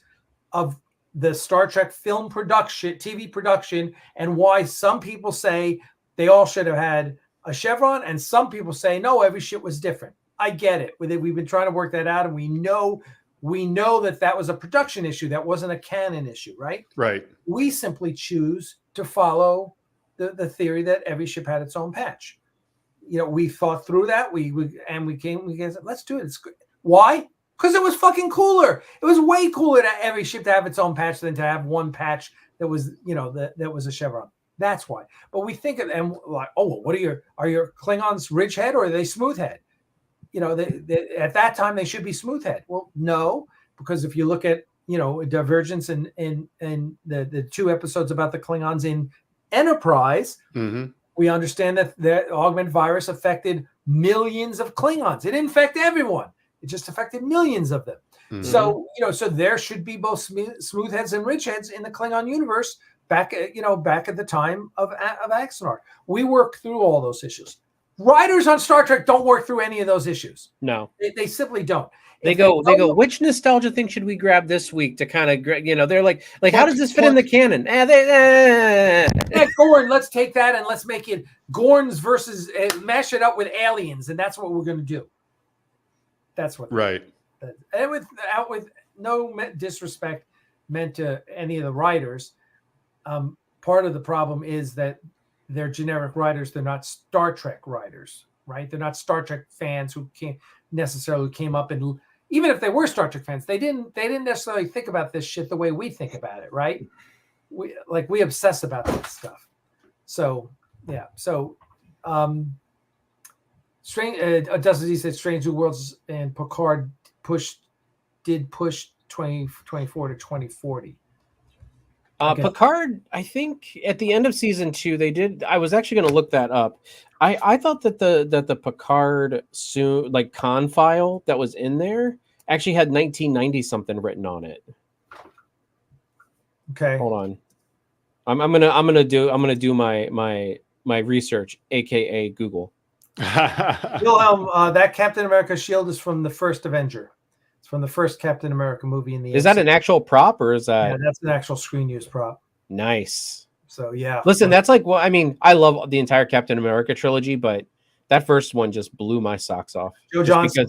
of the Star Trek film production, TV production, and why some people say they all should have had a chevron, and some people say no, every ship was different. I get it. We've been trying to work that out, and we know that was a production issue. That wasn't a canon issue, right? Right. We simply choose to follow the theory that every ship had its own patch. We thought through that. We said, let's do it. It's good. Why? Because it was fucking cooler. It was way cooler to every ship to have its own patch than to have one patch that was, that was a chevron. That's why. But we think of, and like, oh, well, are your Klingons ridge head or are they smooth head? At that time they should be smooth head. Well, no, because if you look at Divergence and the two episodes about the Klingons in Enterprise, we understand that the augment virus affected millions of Klingons. It didn't affect everyone. It just affected millions of them. So there should be both smooth heads and ridge heads in the Klingon universe back at the time of Axanar. We worked through all those issues. Writers on Star Trek don't work through any of those issues. No, They simply don't. they If go. They go. know- Which nostalgia thing should we grab this week to kind of, they're like, how Plug- does this fit in the canon? Yeah, Gorn, let's take that and let's make it Gorns versus mash it up with aliens, and that's what we're going to do. That's what. Right. And with no disrespect meant to any of the writers, part of the problem is that they're generic writers. They're not Star Trek writers, right? They're not Star Trek fans who necessarily came up and, even if they were Star Trek fans, they didn't necessarily think about this shit the way we think about it, right? We obsess about this stuff. So yeah. So strange. Dustin Z said Strange New Worlds and Picard did push 2024 to 2040. Okay. Picard, I think at the end of season 2, they did. I was actually going to look that up. I thought that the Picard con file that was in there actually had 1990 something written on it. Okay, hold on. I'm gonna do my research, aka Google. Wilhelm, that Captain America shield is from the first Avenger. It's from the first Captain America movie in the. Is that an actual prop or is that? Yeah, that's an actual screen use prop. Nice. So yeah. Listen, that's like, well, I mean, I love the entire Captain America trilogy, but that first one just blew my socks off. Joe Johnson.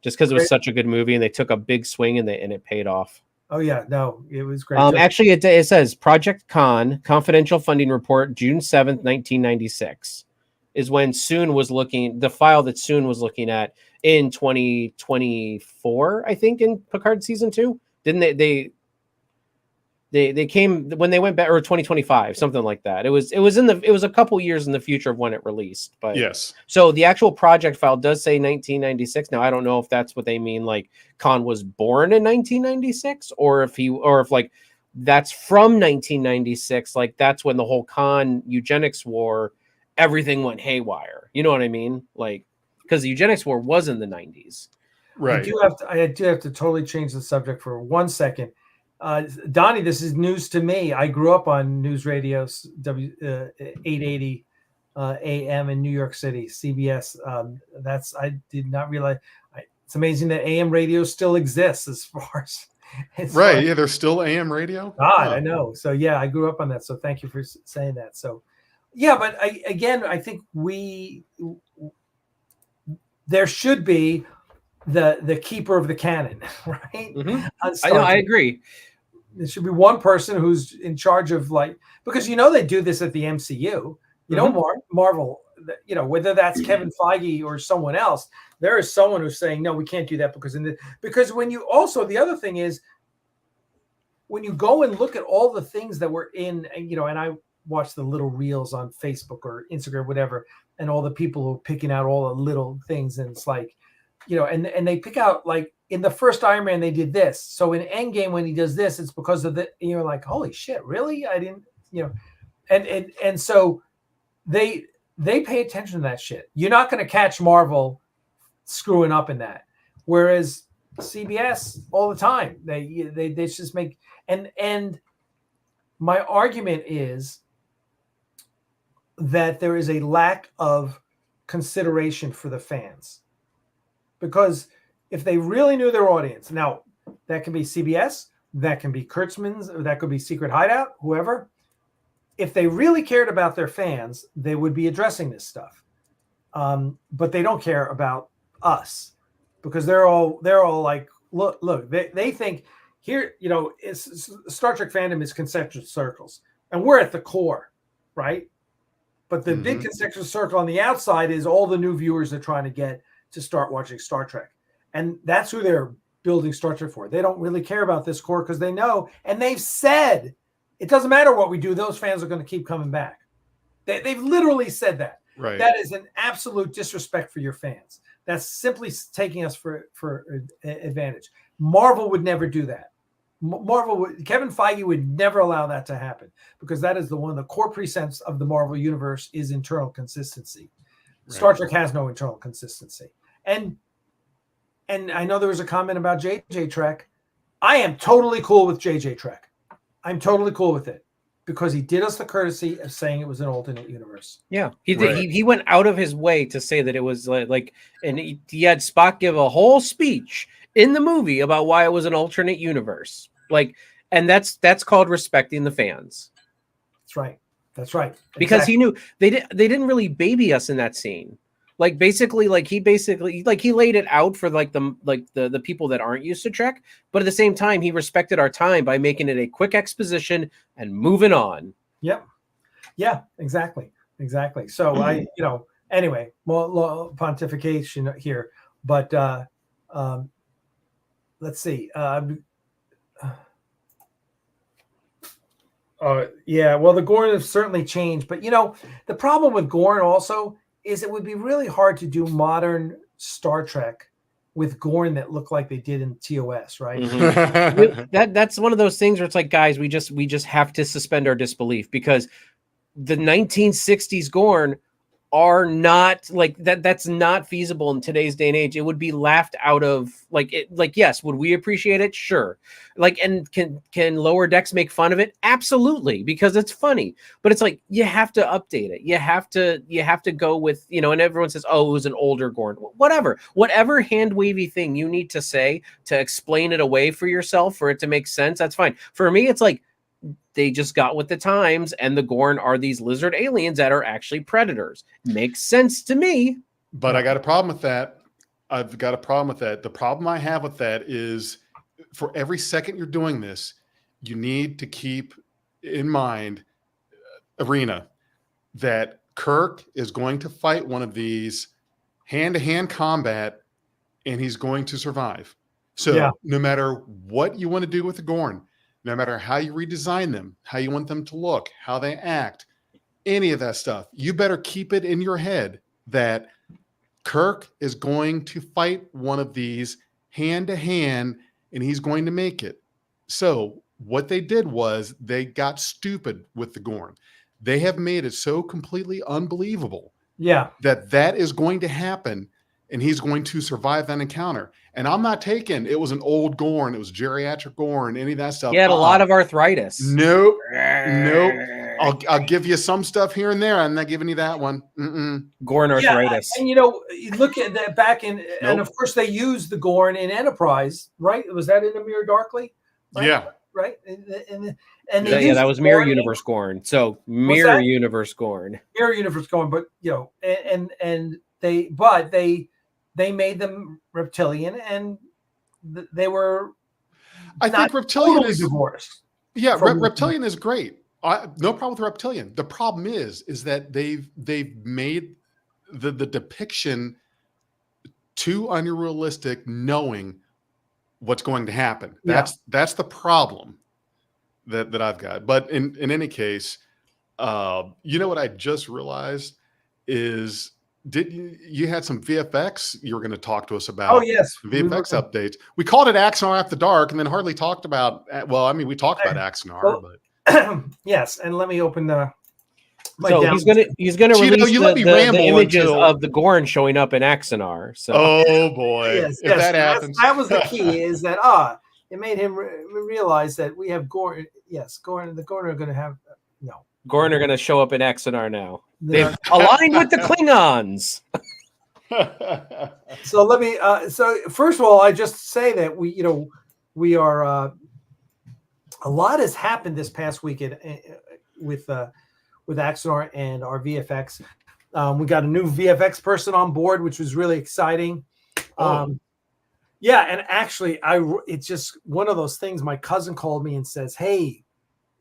Just because it was such a good movie and they took a big swing and it paid off. Oh yeah, no, it was great. Actually, it says Project Con confidential funding report, June 7th, 1996, is when Soon was looking. The file that Soon was looking at in 2024, I think, in Picard season 2. Didn't they came when they went back, or 2025, something like that. It was a couple years in the future of when it released. But yes. So the actual project file does say 1996. Now I don't know if that's what they mean, like Khan was born in 1996, or if like that's from 1996, like that's when the whole Khan eugenics war, everything went haywire. You know what I mean? Like, because the eugenics war was in the 90s. Right. I do have to totally change the subject for 1 second. Donnie, this is news to me. I grew up on news radios, 880 AM in New York City, CBS. I did not realize. It's amazing that AM radio still exists as far as right. Yeah, there's still AM radio. God, I know. So yeah, I grew up on that. So thank you for saying that. So yeah, but I think there should be the keeper of the canon, right? Mm-hmm. I agree. There should be one person who's in charge of, like, because they do this at the MCU. Marvel. Whether that's Kevin Feige or someone else, there is someone who's saying no, we can't do that because when you also, the other thing is, when you go and look at all the things that were in, and I watch the little reels on Facebook or Instagram, whatever, and all the people who are picking out all the little things, and it's like, and they pick out, like, in the first Iron Man they did this, so in Endgame when he does this, it's because of the, like, holy shit, really? I didn't, and so they pay attention to that shit. You're not going to catch Marvel screwing up in that, whereas CBS all the time they just make, and my argument is that there is a lack of consideration for the fans, because if they really knew their audience, now that can be CBS, that can be Kurtzman's, or that could be Secret Hideout, whoever. If they really cared about their fans, they would be addressing this stuff. But they don't care about us, because they're all like, look, they think here, Star Trek fandom is concentric circles, and we're at the core, right? But the big concentric circle on the outside is all the new viewers they're trying to get to start watching Star Trek. And that's who they're building Star Trek for. They don't really care about this core, because they know, and they've said, it doesn't matter what we do, those fans are going to keep coming back. They've literally said that. Right. That is an absolute disrespect for your fans. That's simply taking us for advantage. Marvel would never do that. Kevin Feige would never allow that to happen, because that is one of the core precepts of the Marvel universe is internal consistency. Right. Star Trek has no internal consistency. And I know there was a comment about JJ Trek. I am totally cool with JJ Trek. I'm totally cool with it. because he did us the courtesy of saying it was an alternate universe. Yeah, he Right. did. He went out of his way to say that it was and he had Spock give a whole speech in the movie about why it was an alternate universe. And that's called respecting the fans. That's right. That's right. Because Exactly. he knew they didn't really baby us in that scene. He laid it out for the people that aren't used to Trek, but at the same time he respected our time by making it a quick exposition and moving on. Yep. Yeah, exactly. So anyway, more pontification here, but let's see. Well, the Gorn have certainly changed, but the problem with Gorn also is it would be really hard to do modern Star Trek with Gorn that look like they did in TOS, right? That's one of those things where it's like, guys, we just have to suspend our disbelief, because the 1960s Gorn are not like that. That's not feasible in today's day and age. It would be laughed out of. Yes, would we appreciate it? Sure. And can Lower Decks make fun of it? Absolutely, because it's funny. But it's like, you have to update it. You have to go with, and everyone says, oh, it was an older Gorn. Whatever hand wavy thing you need to say to explain it away for yourself, for it to make sense, that's fine. For me, it's like, they just got with the times, and the Gorn are these lizard aliens that are actually predators. Makes sense to me. But I got a problem with that. The problem I have with that is, for every second you're doing this, you need to keep in mind, Arena, that Kirk is going to fight one of these hand-to-hand combat, and he's going to survive. So no matter what you want to do with the Gorn, no matter how you redesign them, how you want them to look, how they act, any of that stuff, you better keep it in your head that Kirk is going to fight one of these hand to hand, and he's going to make it. So what they did was they got stupid with the Gorn. They have made it so completely unbelievable that is going to happen, and he's going to survive that encounter. And I'm not taking it was an old Gorn, it was geriatric Gorn, any of that stuff. He had a lot of arthritis. Nope. I'll give you some stuff here and there. I'm not giving you that one. Gorn arthritis. And you look at that back in, and of course they used the Gorn in Enterprise, right? Was that in the Mirror Darkly? Right? Yeah. Right. And that was Mirror Universe Gorn. So Mirror Universe Gorn. Mirror Universe Gorn, but they made them reptilian, and they were. I think reptilian totally is divorced. Yeah, reptilian is great. No problem with reptilian. The problem is that they've made the depiction too unrealistic, knowing what's going to happen. That's the problem that I've got. But in any case, what I just realized is, you had some VFX you were going to talk to us about? Oh yes, VFX updates. We called it Axanar After Dark, and then hardly talked about. Well, I mean, we talked about Axanar, but yes. And let me open the. He's gonna release the images of the Gorn showing up in Axanar. So oh boy, that happens, that was the key. Is that it made him realize that we have Gorn. Yes, Gorn. The Gorn are going to have Gorn are going to show up in Axanar now. They've aligned with the Klingons. So let me. So first of all, I just say that we are. A lot has happened this past weekend with Axanar and our VFX. We got a new VFX person on board, which was really exciting. And actually, it's just one of those things. My cousin called me and says, "Hey,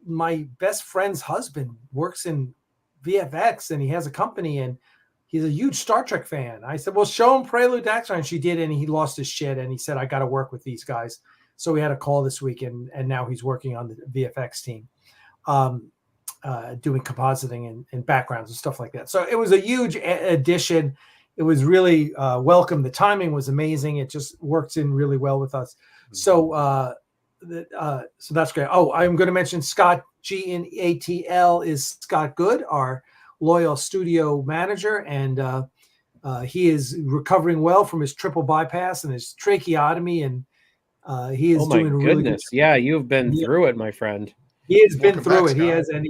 my best friend's husband works in VFX, and he has a company, and he's a huge Star Trek fan." I said, "Well, show him Prelude to Axanar," and she did, and he lost his shit, and he said, "I got to work with these guys." So we had a call this week, and now he's working on the VFX team, doing compositing and backgrounds and stuff like that. So it was a huge addition. It was really welcome. The timing was amazing. It just works in really well with us. So that's great. Oh, I'm going to mention Scott G in ATL is Scott Good, our loyal studio manager, and he is recovering well from his triple bypass and his tracheotomy, and he is doing really good. Yeah, you've been through it, my friend. He has been Welcome through back, it. He Scott. has, and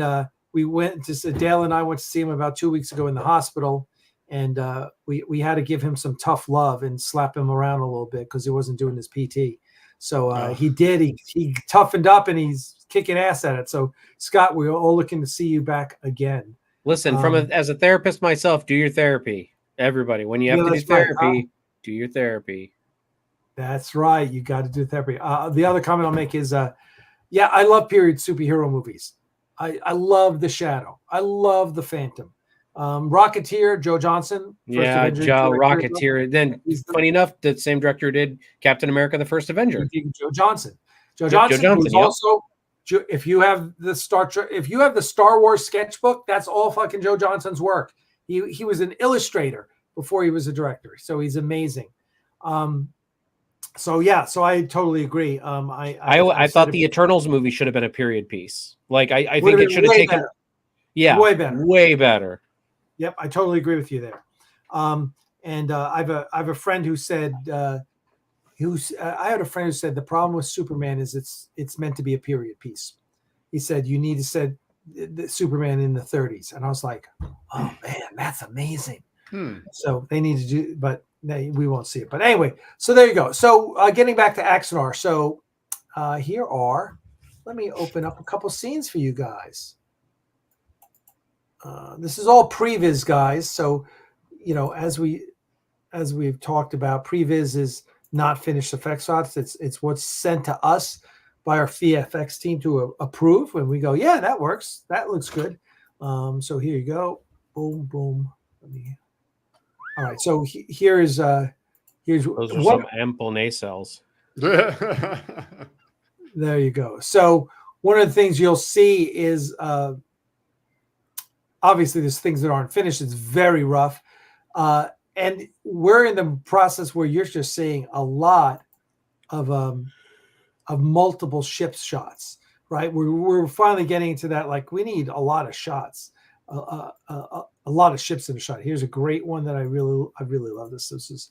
and we went to Dale and I went to see him about 2 weeks ago in the hospital, and we had to give him some tough love and slap him around a little bit because he wasn't doing his PT. So he did. He toughened up and he's kicking ass at it. So Scott, we're all looking to see you back again. Listen, as a therapist myself, do your therapy. Everybody, when you have to do therapy, do your therapy. That's right. You got to do therapy. The other comment I'll make is, I love period superhero movies. I love The Shadow. I love The Phantom. Rocketeer, Joe Johnson. Yeah, Joe Rocketeer. Then, funny enough, the same director did Captain America: The First Avenger. Joe Johnson. Joe Johnson was also. If you have the Star Wars sketchbook, that's all fucking Joe Johnson's work. He was an illustrator before he was a director, so he's amazing. So I totally agree. I thought the Eternals movie should have been a period piece. Like I think it should have taken better. way better. Yep, I totally agree with you there. And I have a friend who said I had a friend who said the problem with Superman is it's meant to be a period piece. He said you need to set the Superman in the 30s, and I was like, oh man, that's amazing. So they need to do, but we won't see it. But anyway, so there you go. So getting back to Axanar. So let me open up a couple scenes for you guys. This is all previs, guys. So, as we've talked about, previs is not finished effects shots. It's what's sent to us by our VFX team to approve. When we go, yeah, that works. That looks good. So here you go. Boom, boom. All right. So here's those are some ample nacelles. There you go. So one of the things you'll see is obviously there's things that aren't finished. It's very rough. And we're in the process where you're just seeing a lot of multiple ship shots, right? We're finally getting into that. Like we need a lot of shots, a lot of ships in a shot. Here's a great one that I really love. This is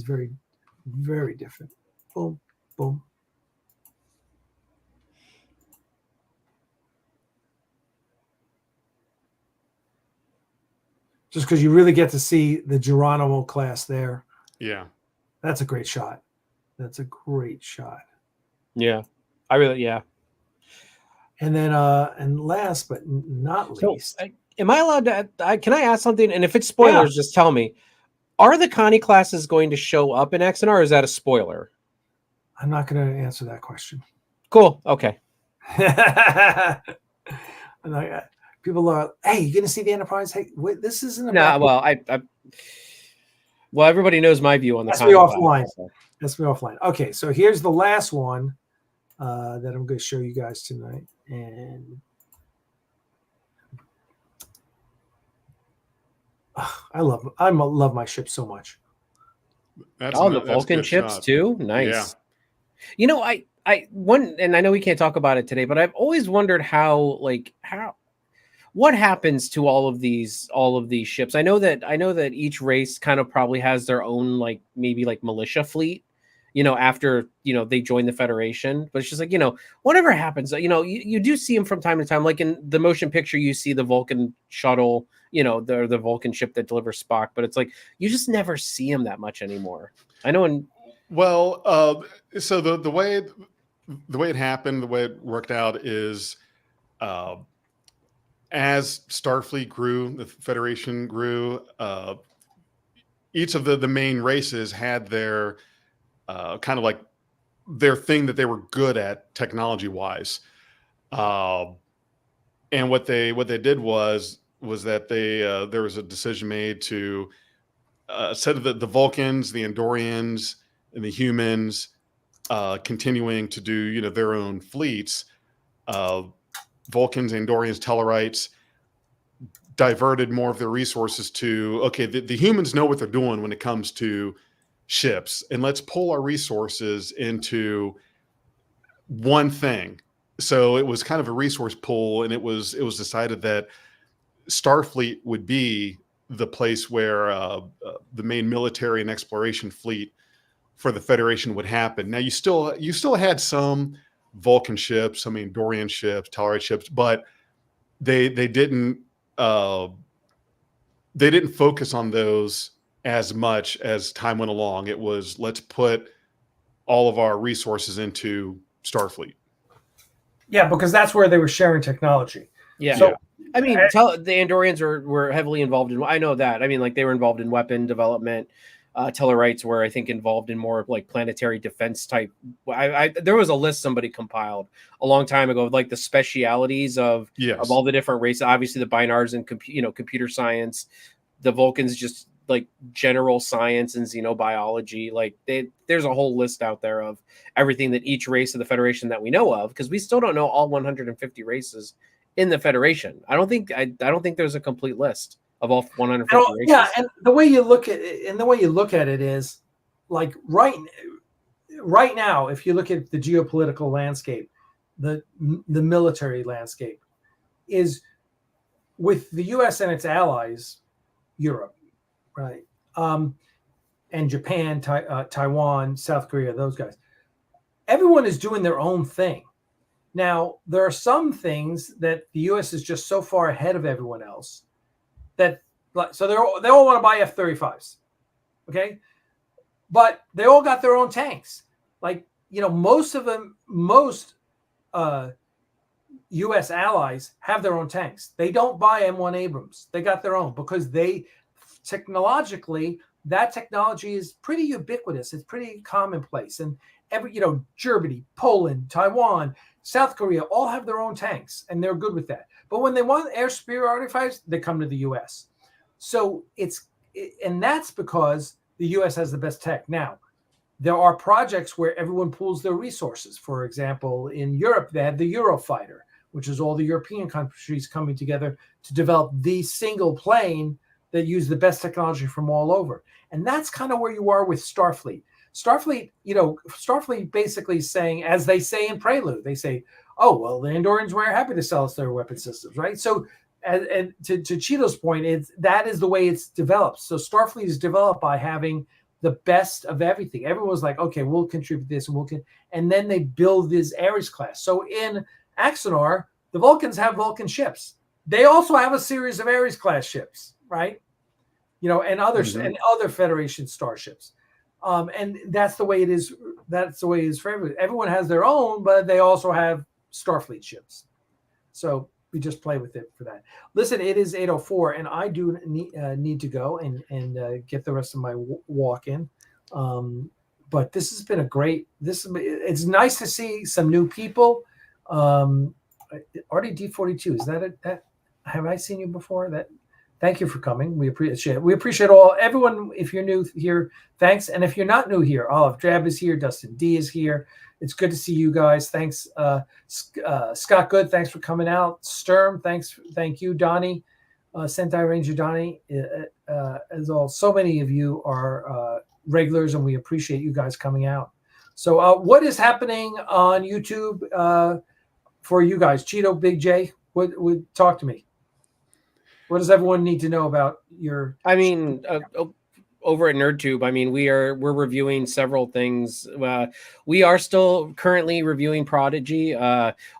very, very different. Boom, boom. Just because you really get to see the Geronimo class there. Yeah. That's a great shot. That's a great shot. Yeah. And then, and last but not least. Am I allowed to, can I ask something? And if it's spoilers, just tell me. Are the Connie classes going to show up in Axanar, or is that a spoiler? I'm not going to answer that question. Cool. Okay. People are, hey, you going to see the Enterprise? Hey, wait, this isn't a well, everybody knows my view on the Connie offline. So. That's me offline. Okay, so here's the last one that I'm going to show you guys tonight. And I love my ship so much. The Vulcan ships too. Nice. Yeah. And I know we can't talk about it today, but I've always wondered what happens to all of these ships. I know that each race kind of probably has their own maybe militia fleet, after they join the Federation. But it's just whatever happens, you do see them from time to time, like in the motion picture you see the Vulcan shuttle, the Vulcan ship that delivers Spock, but it's you just never see them that much anymore. I know. So the way it happened, the way it worked out is as Starfleet grew, the Federation grew, each of the main races had their kind of their thing that they were good at technology wise. And what they did was that there was a decision made to instead of the Vulcans, the Andorians, and the humans continuing to do their own fleets, Vulcans, Andorians, Tellarites diverted more of their resources to, okay, the humans know what they're doing when it comes to ships, and let's pull our resources into one thing. So it was kind of a resource pool, and it was decided that Starfleet would be the place where the main military and exploration fleet for the Federation would happen. Now you still had some Vulcan ships, some Andorian ships, Tellarite ships, but they didn't focus on those as much as time went along. It was, let's put all of our resources into Starfleet. Yeah, because that's where they were sharing technology. Yeah. So, I mean, the Andorians were heavily involved in, I know that. I mean, like they were involved in weapon development. Tellarites were, I think, involved in more like planetary defense type. There was a list somebody compiled a long time ago of like the specialities of all the different races. Obviously, the Bynars and computer science, the Vulcans just like general science and xenobiology. Like there's a whole list out there of everything that each race of the Federation that we know of, because we still don't know all 150 races in the Federation. I don't think there's a complete list of all 150 races. Yeah, and the way you look at it is like right now, if you look at the geopolitical landscape, the military landscape is with the U.S. and its allies, Europe, right, and Japan, Taiwan, South Korea, those guys. Everyone is doing their own thing. Now, there are some things that the U.S. is just so far ahead of everyone else that, so they all want to buy F-35s, okay? But they all got their own tanks. Like, most U.S. allies have their own tanks. They don't buy M1 Abrams. They got their own because technologically, that technology is pretty ubiquitous. It's pretty commonplace. And Germany, Poland, Taiwan, South Korea all have their own tanks, and they're good with that. But when they want air superiority fighters, they come to the U.S. So and that's because the U.S. has the best tech. Now, there are projects where everyone pools their resources. For example, in Europe, they have the Eurofighter, which is all the European countries coming together to develop the single plane that use the best technology from all over. And that's kind of where you are with Starfleet. Starfleet basically saying, as they say in Prelude, they say, oh, well, the Andorians were happy to sell us their weapon systems, right? So, and to Cheeto's point, that is the way it's developed. So Starfleet is developed by having the best of everything. Everyone's like, okay, we'll contribute this, and then they build this Ares class. So in Axanar, the Vulcans have Vulcan ships. They also have a series of Ares class ships, right? And others and other Federation starships. And that's the way it is. That's the way it is for everyone. Everyone has their own, but they also have Starfleet ships. So we just play with it for that. Listen, it is 8:04, and I do need to go and get the rest of my walk in. But this has been it's nice to see some new people. RDD42, is that it? Have I seen you before? Thank you for coming. We appreciate it. We appreciate everyone. If you're new here, thanks. And if you're not new here, Olive Drab is here. Dustin D is here. It's good to see you guys. Thanks. Scott Good, thanks for coming out. Sturm, thank you. Donnie, Sentai Ranger Donnie, as all. So many of you are regulars, and we appreciate you guys coming out. So what is happening on YouTube for you guys? Cheeto, Big J, would talk to me. What does everyone need to know about your? I mean, over at NerdTube, I mean, we're reviewing several things. We are still currently reviewing Prodigy.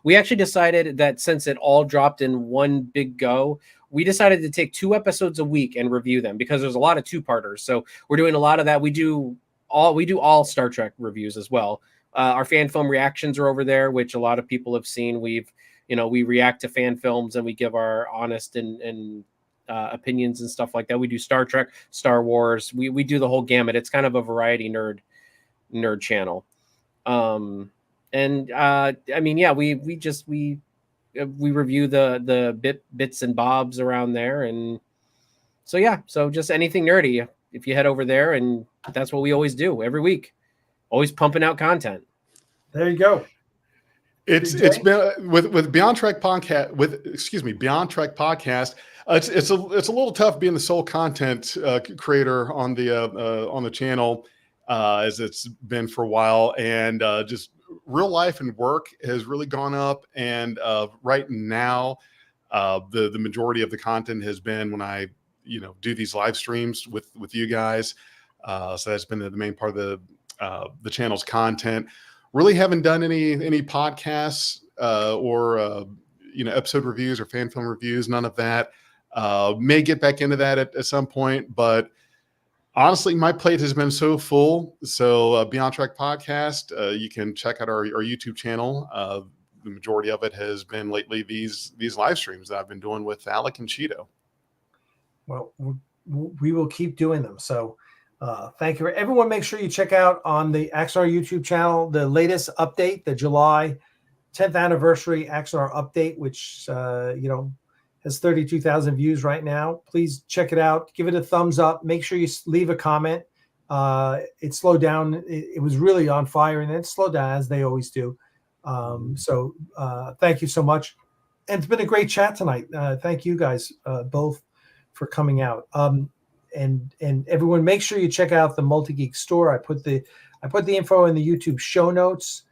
We actually decided that since it all dropped in one big go, we decided to take 2 episodes a week and review them because there's a lot of 2-parters. So we're doing a lot of that. We do all Star Trek reviews as well. Our fan film reactions are over there, which a lot of people have seen. We react to fan films and we give our honest and opinions and stuff like that. We do Star Trek, Star Wars. We do the whole gamut. It's kind of a variety nerd channel. I mean, yeah, we review the bits and bobs around there, and so yeah, so just anything nerdy. If you head over there, and that's what we always do every week, always pumping out content. There you go. It's been with Beyond Trek podcast Beyond Trek podcast. It's a little tough being the sole content creator on the channel as it's been for a while, and just real life and work has really gone up. And right now, the majority of the content has been when I do these live streams with you guys. So that's been the main part of the channel's content. really haven't done any podcasts or episode reviews or fan film reviews. None of that. May get back into that at some point, but honestly, my plate has been so full. So Beyond Trek Podcast, you can check out our YouTube channel. The majority of it has been lately these live streams that I've been doing with Alec and Cheeto. Well, we will keep doing them. So thank you. Everyone, make sure you check out on the Axanar YouTube channel the latest update, the July 10th anniversary Axanar update, which has 32,000 views right now. Please check it out. Give it a thumbs up. Make sure you leave a comment. It slowed down. It was really on fire, and it slowed down as they always do. So thank you so much. And it's been a great chat tonight. Thank you guys both for coming out. And everyone, make sure you check out the Multi Geek store. I put the info in the YouTube show notes.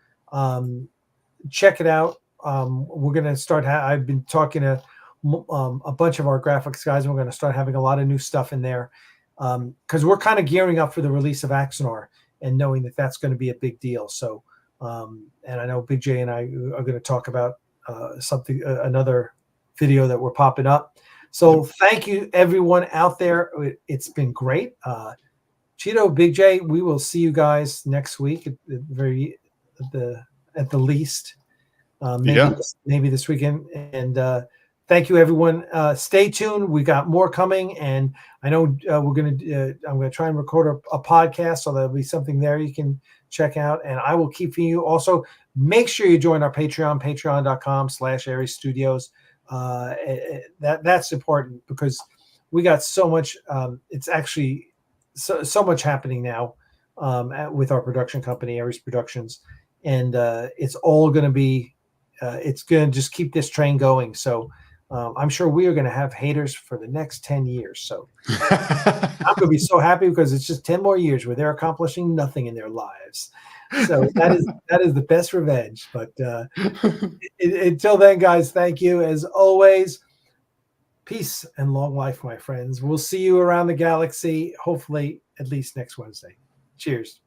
Check it out. We're going to start. I've been talking to a bunch of our graphics guys, and we're going to start having a lot of new stuff in there because we're kind of gearing up for the release of Axanar and knowing that that's going to be a big deal. So, and I know Big J and I are going to talk about another video that we're popping up. So thank you everyone out there. It's been great. Cheeto, Big J, we will see you guys next week at the least. Maybe this weekend. And thank you, everyone. Stay tuned. We got more coming, and I know I'm going to try and record a podcast, so there'll be something there you can check out. And I will keep you. Also, make sure you join our Patreon, patreon.com/Aries Studios. That's important because we got so much. It's actually so much happening now with our production company, Aries Productions, and it's all going to be. It's going to just keep this train going. So. I'm sure we are going to have haters for the next 10 years. So I'm going to be so happy because it's just 10 more years where they're accomplishing nothing in their lives. So that is the best revenge. But until then, guys, thank you. As always, peace and long life, my friends. We'll see you around the galaxy, hopefully at least next Wednesday. Cheers.